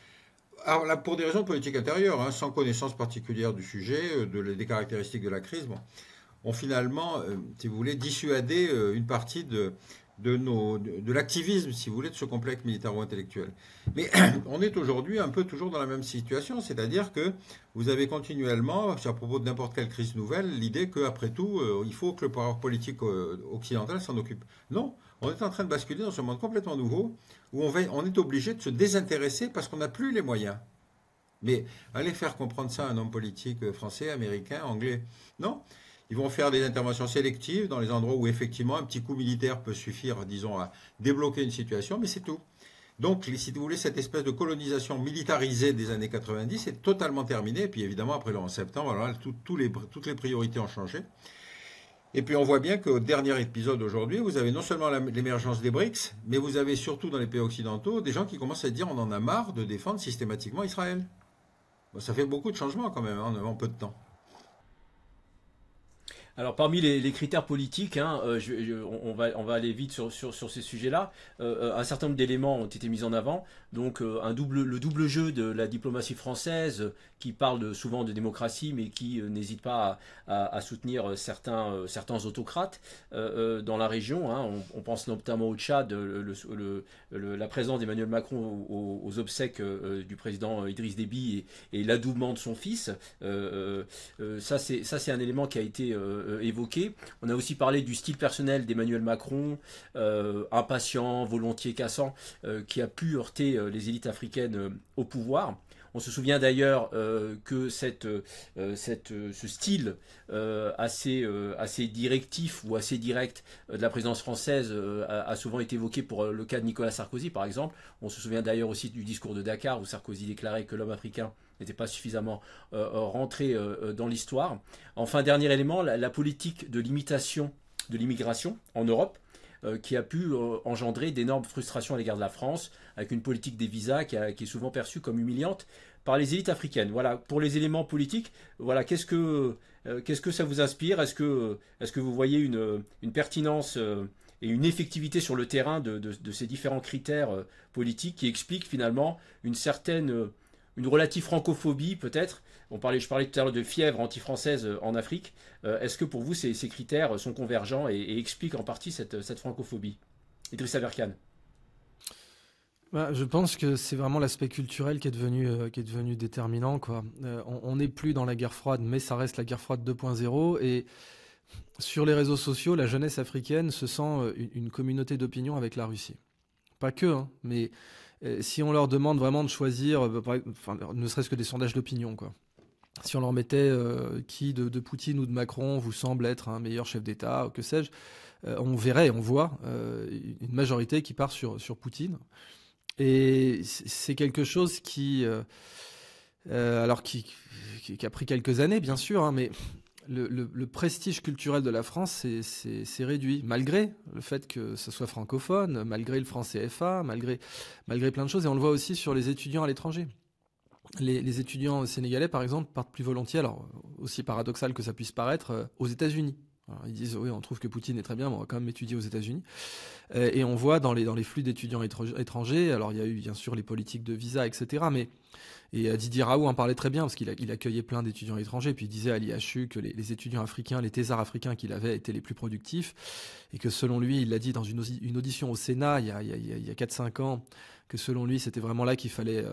alors là, pour des raisons de politique intérieure, hein, sans connaissance particulière du sujet, des caractéristiques de la crise, bon, ont finalement, si vous voulez, dissuadé une partie de l'activisme, si vous voulez, de ce complexe militaro-intellectuel. Mais on est aujourd'hui un peu toujours dans la même situation, c'est-à-dire que vous avez continuellement, à propos de n'importe quelle crise nouvelle, l'idée qu'après tout, il faut que le pouvoir politique occidental s'en occupe. Non, on est en train de basculer dans ce monde complètement nouveau, où on est obligé de se désintéresser parce qu'on n'a plus les moyens. Mais allez faire comprendre ça à un homme politique français, américain, anglais. Non. Ils vont faire des interventions sélectives dans les endroits où effectivement un petit coup militaire peut suffire, disons, à débloquer une situation, mais c'est tout. Donc, si vous voulez, cette espèce de colonisation militarisée des années 90 est totalement terminée. Et puis évidemment, après le 11 septembre, alors là, toutes les priorités ont changé. Et puis on voit bien qu'au dernier épisode aujourd'hui, vous avez non seulement l'émergence des BRICS, mais vous avez surtout dans les pays occidentaux des gens qui commencent à dire on en a marre de défendre systématiquement Israël. Bon, ça fait beaucoup de changements quand même, hein, en peu de temps. Alors parmi les critères politiques, hein, on va aller vite sur ces sujets-là. Un certain nombre d'éléments ont été mis en avant. Donc le double jeu de la diplomatie française qui parle souvent de démocratie mais qui n'hésite pas à soutenir certains autocrates dans la région. Hein. On pense notamment au Tchad, la présence d'Emmanuel Macron aux obsèques du président Idriss Déby et l'adoubement de son fils. Ça c'est un élément qui a été évoqué. On a aussi parlé du style personnel d'Emmanuel Macron, impatient, volontiers cassant, qui a pu heurter les élites africaines au pouvoir. On se souvient d'ailleurs que ce style assez directif ou assez direct de la présidence française a souvent été évoqué pour le cas de Nicolas Sarkozy, par exemple. On se souvient d'ailleurs aussi du discours de Dakar où Sarkozy déclarait que l'homme africain n'était pas suffisamment rentré dans l'histoire. Enfin, dernier élément, la politique de limitation de l'immigration en Europe, qui a pu engendrer d'énormes frustrations à l'égard de la France, avec une politique des visas qui est souvent perçue comme humiliante par les élites africaines. Voilà, pour les éléments politiques, voilà, qu'est-ce que ça vous inspire? Est-ce que vous voyez une pertinence et une effectivité sur le terrain de ces différents critères politiques qui expliquent finalement une relative francophobie peut-être? Je parlais tout à l'heure de fièvre anti-française en Afrique. Est-ce que pour vous ces critères sont convergents et expliquent en partie cette francophobie? Idrissa Berkane. Je pense que c'est vraiment l'aspect culturel qui est devenu déterminant, quoi. On n'est plus dans la guerre froide, mais ça reste la guerre froide 2.0. Et sur les réseaux sociaux, la jeunesse africaine se sent une communauté d'opinion avec la Russie. Pas que, hein, mais si on leur demande vraiment de choisir, ne serait-ce que des sondages d'opinion, quoi. Si on leur mettait qui de Poutine ou de Macron vous semble être un meilleur chef d'État, ou que sais-je, on voit une majorité qui part sur Poutine. Et c'est quelque chose qui a pris quelques années, bien sûr, hein, mais le prestige culturel de la France s'est réduit, malgré le fait que ce soit francophone, malgré le franc CFA, malgré plein de choses. Et on le voit aussi sur les étudiants à l'étranger. Les étudiants sénégalais, par exemple, partent plus volontiers, alors aussi paradoxal que ça puisse paraître, aux États-Unis. Alors, ils disent oui, on trouve que Poutine est très bien, mais on va quand même étudier aux États-Unis. Et on voit dans les flux d'étudiants étrangers, alors il y a eu bien sûr les politiques de visa, etc. Et Didier Raoult en parlait très bien parce qu'il accueillait plein d'étudiants étrangers. Puis il disait à l'IHU que les étudiants africains, les thésards africains qu'il avait étaient les plus productifs. Et que selon lui, il l'a dit dans une audition au Sénat il y a 4-5 ans, que selon lui, c'était vraiment là qu'il fallait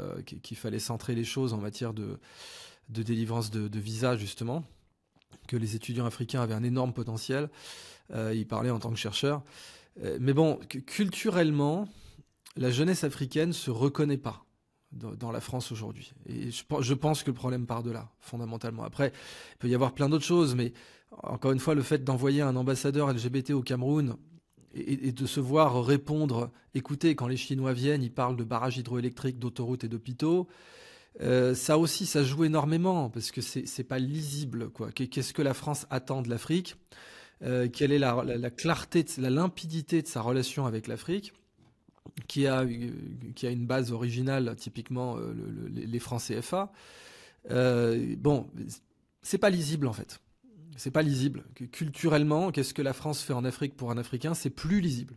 centrer les choses en matière de délivrance de visa, justement. Que les étudiants africains avaient un énorme potentiel. Il parlait en tant que chercheur. Mais bon, culturellement, la jeunesse africaine ne se reconnaît pas dans la France aujourd'hui. Et je pense que le problème part de là, fondamentalement. Après, il peut y avoir plein d'autres choses, mais encore une fois, le fait d'envoyer un ambassadeur LGBT au Cameroun et de se voir répondre, écoutez, quand les Chinois viennent, ils parlent de barrages hydroélectriques, d'autoroutes et d'hôpitaux. Ça aussi, ça joue énormément, parce que c'est pas lisible, quoi. Qu'est-ce que la France attend de l'Afrique? Quelle est la clarté, la limpidité de sa relation avec l'Afrique, qui a une base originale, typiquement les francs CFA. Bon, c'est pas lisible en fait. C'est pas lisible. Culturellement, qu'est-ce que la France fait en Afrique pour un Africain? C'est plus lisible.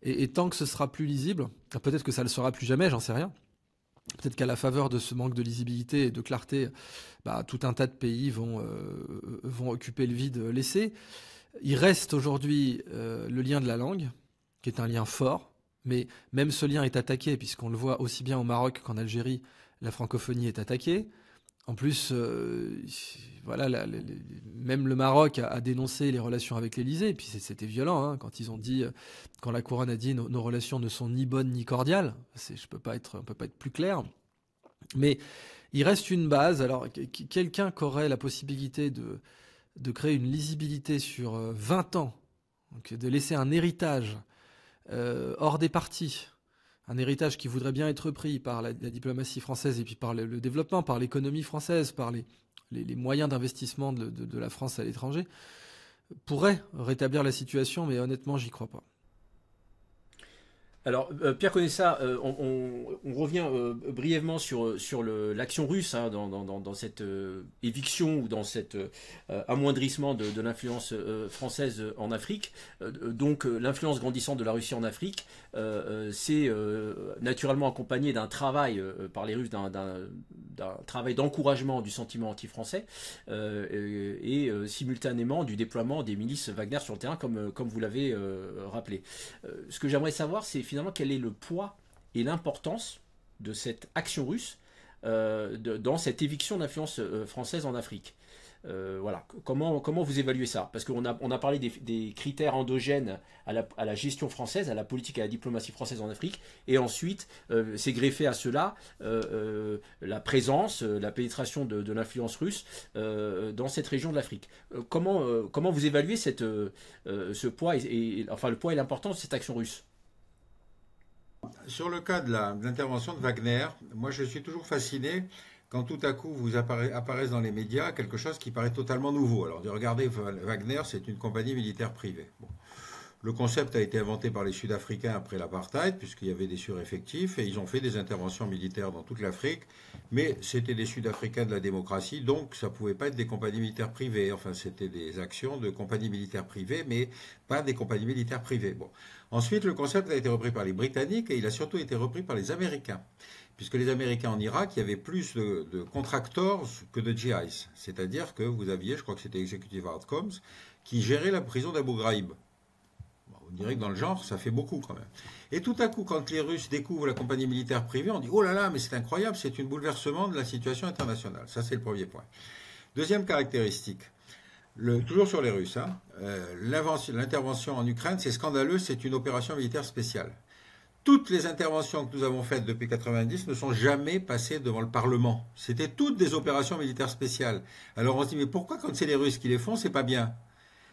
Et tant que ce sera plus lisible, peut-être que ça le sera plus jamais, j'en sais rien. Peut-être qu'à la faveur de ce manque de lisibilité et de clarté, tout un tas de pays vont occuper le vide laissé. Il reste aujourd'hui le lien de la langue, qui est un lien fort, mais même ce lien est attaqué, puisqu'on le voit aussi bien au Maroc qu'en Algérie, la francophonie est attaquée. En plus, même le Maroc a dénoncé les relations avec l'Élysée, et puis c'était violent, hein, quand la couronne a dit nos relations ne sont ni bonnes ni cordiales. On peut pas être plus clair. Mais il reste une base. Alors, quelqu'un qui aurait la possibilité de créer une lisibilité sur 20 ans, donc de laisser un héritage hors des partis, un héritage qui voudrait bien être pris par la diplomatie française et puis par le développement, par l'économie française, par les moyens d'investissement de la France à l'étranger, pourrait rétablir la situation, mais honnêtement, j'y crois pas. Alors, Pierre Conessa, on revient brièvement sur l'action russe, hein, dans cette éviction ou dans cet amoindrissement de l'influence française en Afrique. Donc, l'influence grandissante de la Russie en Afrique, c'est naturellement accompagné d'un travail par les Russes, d'un travail d'encouragement du sentiment anti-français et simultanément du déploiement des milices Wagner sur le terrain, comme vous l'avez rappelé. Ce que j'aimerais savoir, c'est finalement quel est le poids et l'importance de cette action russe dans cette éviction d'influence française en Afrique. Voilà. Comment vous évaluez ça? Parce qu'on a parlé des critères endogènes à la gestion française, à la politique et à la diplomatie française en Afrique, et ensuite c'est greffé à cela la présence, la pénétration de l'influence russe dans cette région de l'Afrique. Comment vous évaluez ce poids enfin le poids et l'importance de cette action russe? Sur le cas de l'intervention de Wagner, moi je suis toujours fasciné quand tout à coup vous apparaissent dans les médias quelque chose qui paraît totalement nouveau. Alors regardez, Wagner, c'est une compagnie militaire privée. Bon. Le concept a été inventé par les Sud-Africains après l'apartheid, puisqu'il y avait des sureffectifs, et ils ont fait des interventions militaires dans toute l'Afrique, mais c'était des Sud-Africains de la démocratie, donc ça ne pouvait pas être des compagnies militaires privées. Enfin, c'était des actions de compagnies militaires privées, mais pas des compagnies militaires privées. Bon. Ensuite, le concept a été repris par les Britanniques, et il a surtout été repris par les Américains, puisque les Américains en Irak, il y avait plus de contractors que de GIs. C'est-à-dire que vous aviez, je crois que c'était Executive Outcomes, qui gérait la prison d'Abu Ghraib. On dirait que dans le genre, ça fait beaucoup quand même. Et tout à coup, quand les Russes découvrent la compagnie militaire privée, on dit « Oh là là, mais c'est incroyable, c'est un bouleversement de la situation internationale ». Ça, c'est le premier point. Deuxième caractéristique, toujours sur les Russes, hein, l'intervention en Ukraine, c'est scandaleux, c'est une opération militaire spéciale. Toutes les interventions que nous avons faites depuis 1990 ne sont jamais passées devant le Parlement. C'était toutes des opérations militaires spéciales. Alors on se dit « Mais pourquoi quand c'est les Russes qui les font, c'est pas bien ?»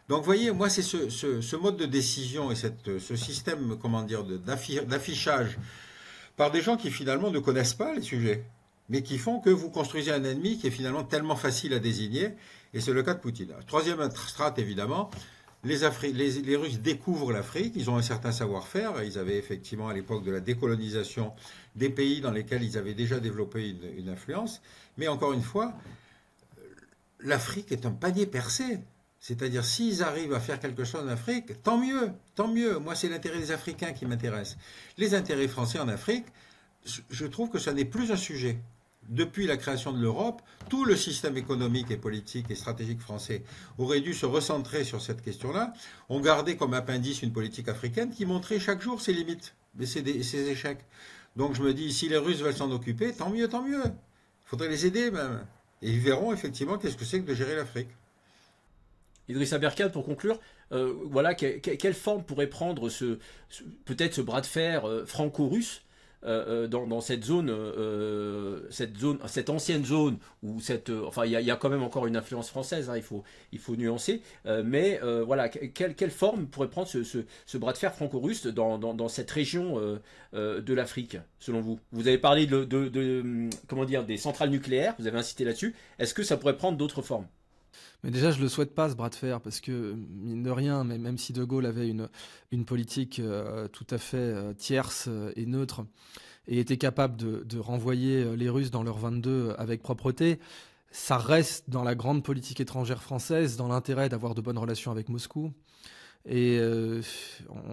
Donc, vous voyez, moi, c'est ce mode de décision et ce système, comment dire, d'affichage par des gens qui finalement ne connaissent pas les sujets, mais qui font que vous construisez un ennemi qui est finalement tellement facile à désigner, et c'est le cas de Poutine. Troisième strate, évidemment, les Russes découvrent l'Afrique, ils ont un certain savoir-faire, ils avaient effectivement à l'époque de la décolonisation des pays dans lesquels ils avaient déjà développé une influence, mais encore une fois, l'Afrique est un panier percé. C'est-à-dire, s'ils arrivent à faire quelque chose en Afrique, tant mieux, tant mieux. Moi, c'est l'intérêt des Africains qui m'intéresse. Les intérêts français en Afrique, je trouve que ça n'est plus un sujet. Depuis la création de l'Europe, tout le système économique et politique et stratégique français aurait dû se recentrer sur cette question-là. On gardait comme appendice une politique africaine qui montrait chaque jour ses limites, mais ses échecs. Donc je me dis, si les Russes veulent s'en occuper, tant mieux, tant mieux. Il faudrait les aider même. Et ils verront effectivement qu'est-ce que c'est que de gérer l'Afrique. Idrissa Berkane, pour conclure, voilà, quelle forme pourrait prendre peut-être ce bras de fer franco-russe dans cette ancienne zone où enfin, il y a quand même encore une influence française, hein, il faut nuancer, mais voilà, quelle forme pourrait prendre ce bras de fer franco-russe dans cette région de l'Afrique, selon vous? Vous avez parlé comment dire, des centrales nucléaires, vous avez insisté là-dessus. Est-ce que ça pourrait prendre d'autres formes? Mais déjà, je le souhaite pas, ce bras de fer, parce que, mine de rien, même si De Gaulle avait une politique tout à fait tierce et neutre, et était capable de renvoyer les Russes dans leur 22 avec propreté, ça reste dans la grande politique étrangère française, dans l'intérêt d'avoir de bonnes relations avec Moscou. Et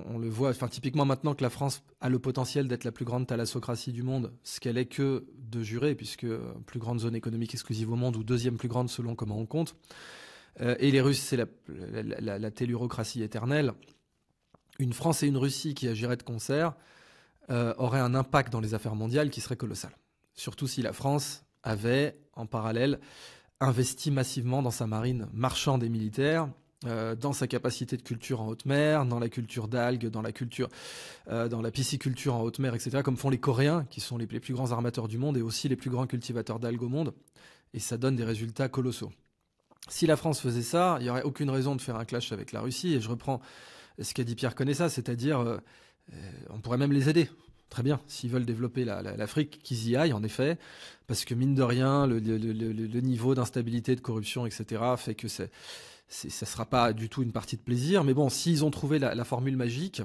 on le voit, enfin, typiquement maintenant que la France a le potentiel d'être la plus grande thalassocratie du monde, ce qu'elle est que de jurer, puisque plus grande zone économique exclusive au monde, ou deuxième plus grande selon comment on compte. Et les Russes, c'est la tellurocratie éternelle. Une France et une Russie qui agiraient de concert auraient un impact dans les affaires mondiales qui serait colossal. Surtout si la France avait, en parallèle, investi massivement dans sa marine marchande et militaire, dans sa capacité de culture en haute mer, dans la culture d'algues, dans la pisciculture en haute mer, etc., comme font les Coréens, qui sont les plus grands armateurs du monde et aussi les plus grands cultivateurs d'algues au monde. Et ça donne des résultats colossaux. Si la France faisait ça, il n'y aurait aucune raison de faire un clash avec la Russie. Et je reprends ce qu'a dit Pierre Conessa, c'est-à-dire on pourrait même les aider. Très bien, s'ils veulent développer l'Afrique, qu'ils y aillent, en effet, parce que mine de rien, le niveau d'instabilité, de corruption, etc., fait que ça ne sera pas du tout une partie de plaisir. Mais bon, s'ils ont trouvé la formule magique,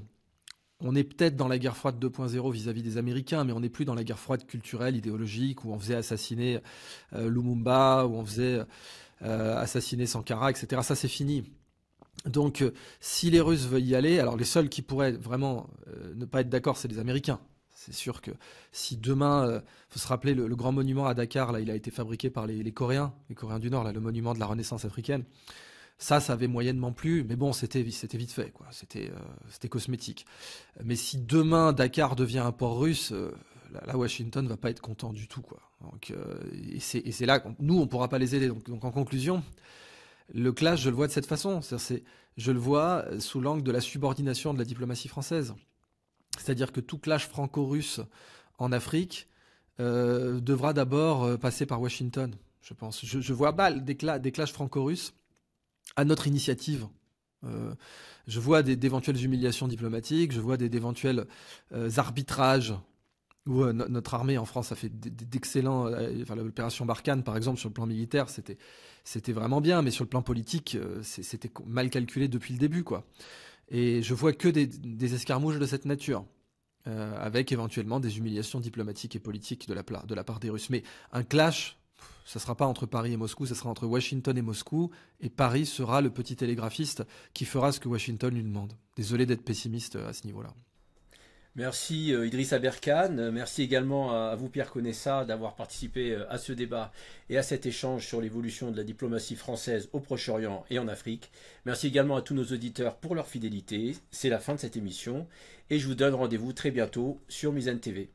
on est peut-être dans la guerre froide 2.0 vis-à-vis des Américains, mais on n'est plus dans la guerre froide culturelle, idéologique, où on faisait assassiner Lumumba, où on faisait assassiner Sankara, etc. Ça, c'est fini. Donc, si les Russes veulent y aller, alors les seuls qui pourraient vraiment ne pas être d'accord, c'est les Américains. C'est sûr que si demain, faut se rappeler, le grand monument à Dakar, là, il a été fabriqué par les Coréens du Nord, là, le monument de la Renaissance africaine. Ça avait moyennement plu, mais bon, c'était vite fait, quoi. C'était cosmétique. Mais si demain Dakar devient un port russe, là Washington va pas être content du tout, quoi. Donc, et c'est là, nous, on pourra pas les aider. Donc en conclusion, le clash, je le vois de cette façon. Je le vois sous l'angle de la subordination de la diplomatie française. C'est-à-dire que tout clash franco-russe en Afrique devra d'abord passer par Washington, je pense. Je vois mal des clashs franco-russes à notre initiative. Je vois d'éventuelles humiliations diplomatiques, je vois d'éventuels arbitrages où notre armée en France a fait d'excellents... Enfin, l'opération Barkhane, par exemple, sur le plan militaire, c'était vraiment bien, mais sur le plan politique, c'était mal calculé depuis le début, quoi. Et je vois que des escarmouches de cette nature, avec éventuellement des humiliations diplomatiques et politiques de la part des Russes. Mais un clash, ça ne sera pas entre Paris et Moscou, ça sera entre Washington et Moscou, et Paris sera le petit télégraphiste qui fera ce que Washington lui demande. Désolé d'être pessimiste à ce niveau-là. Merci Idrissa Berkane, merci également à vous Pierre Conessa d'avoir participé à ce débat et à cet échange sur l'évolution de la diplomatie française au Proche-Orient et en Afrique. Merci également à tous nos auditeurs pour leur fidélité. C'est la fin de cette émission et je vous donne rendez-vous très bientôt sur Mizane TV.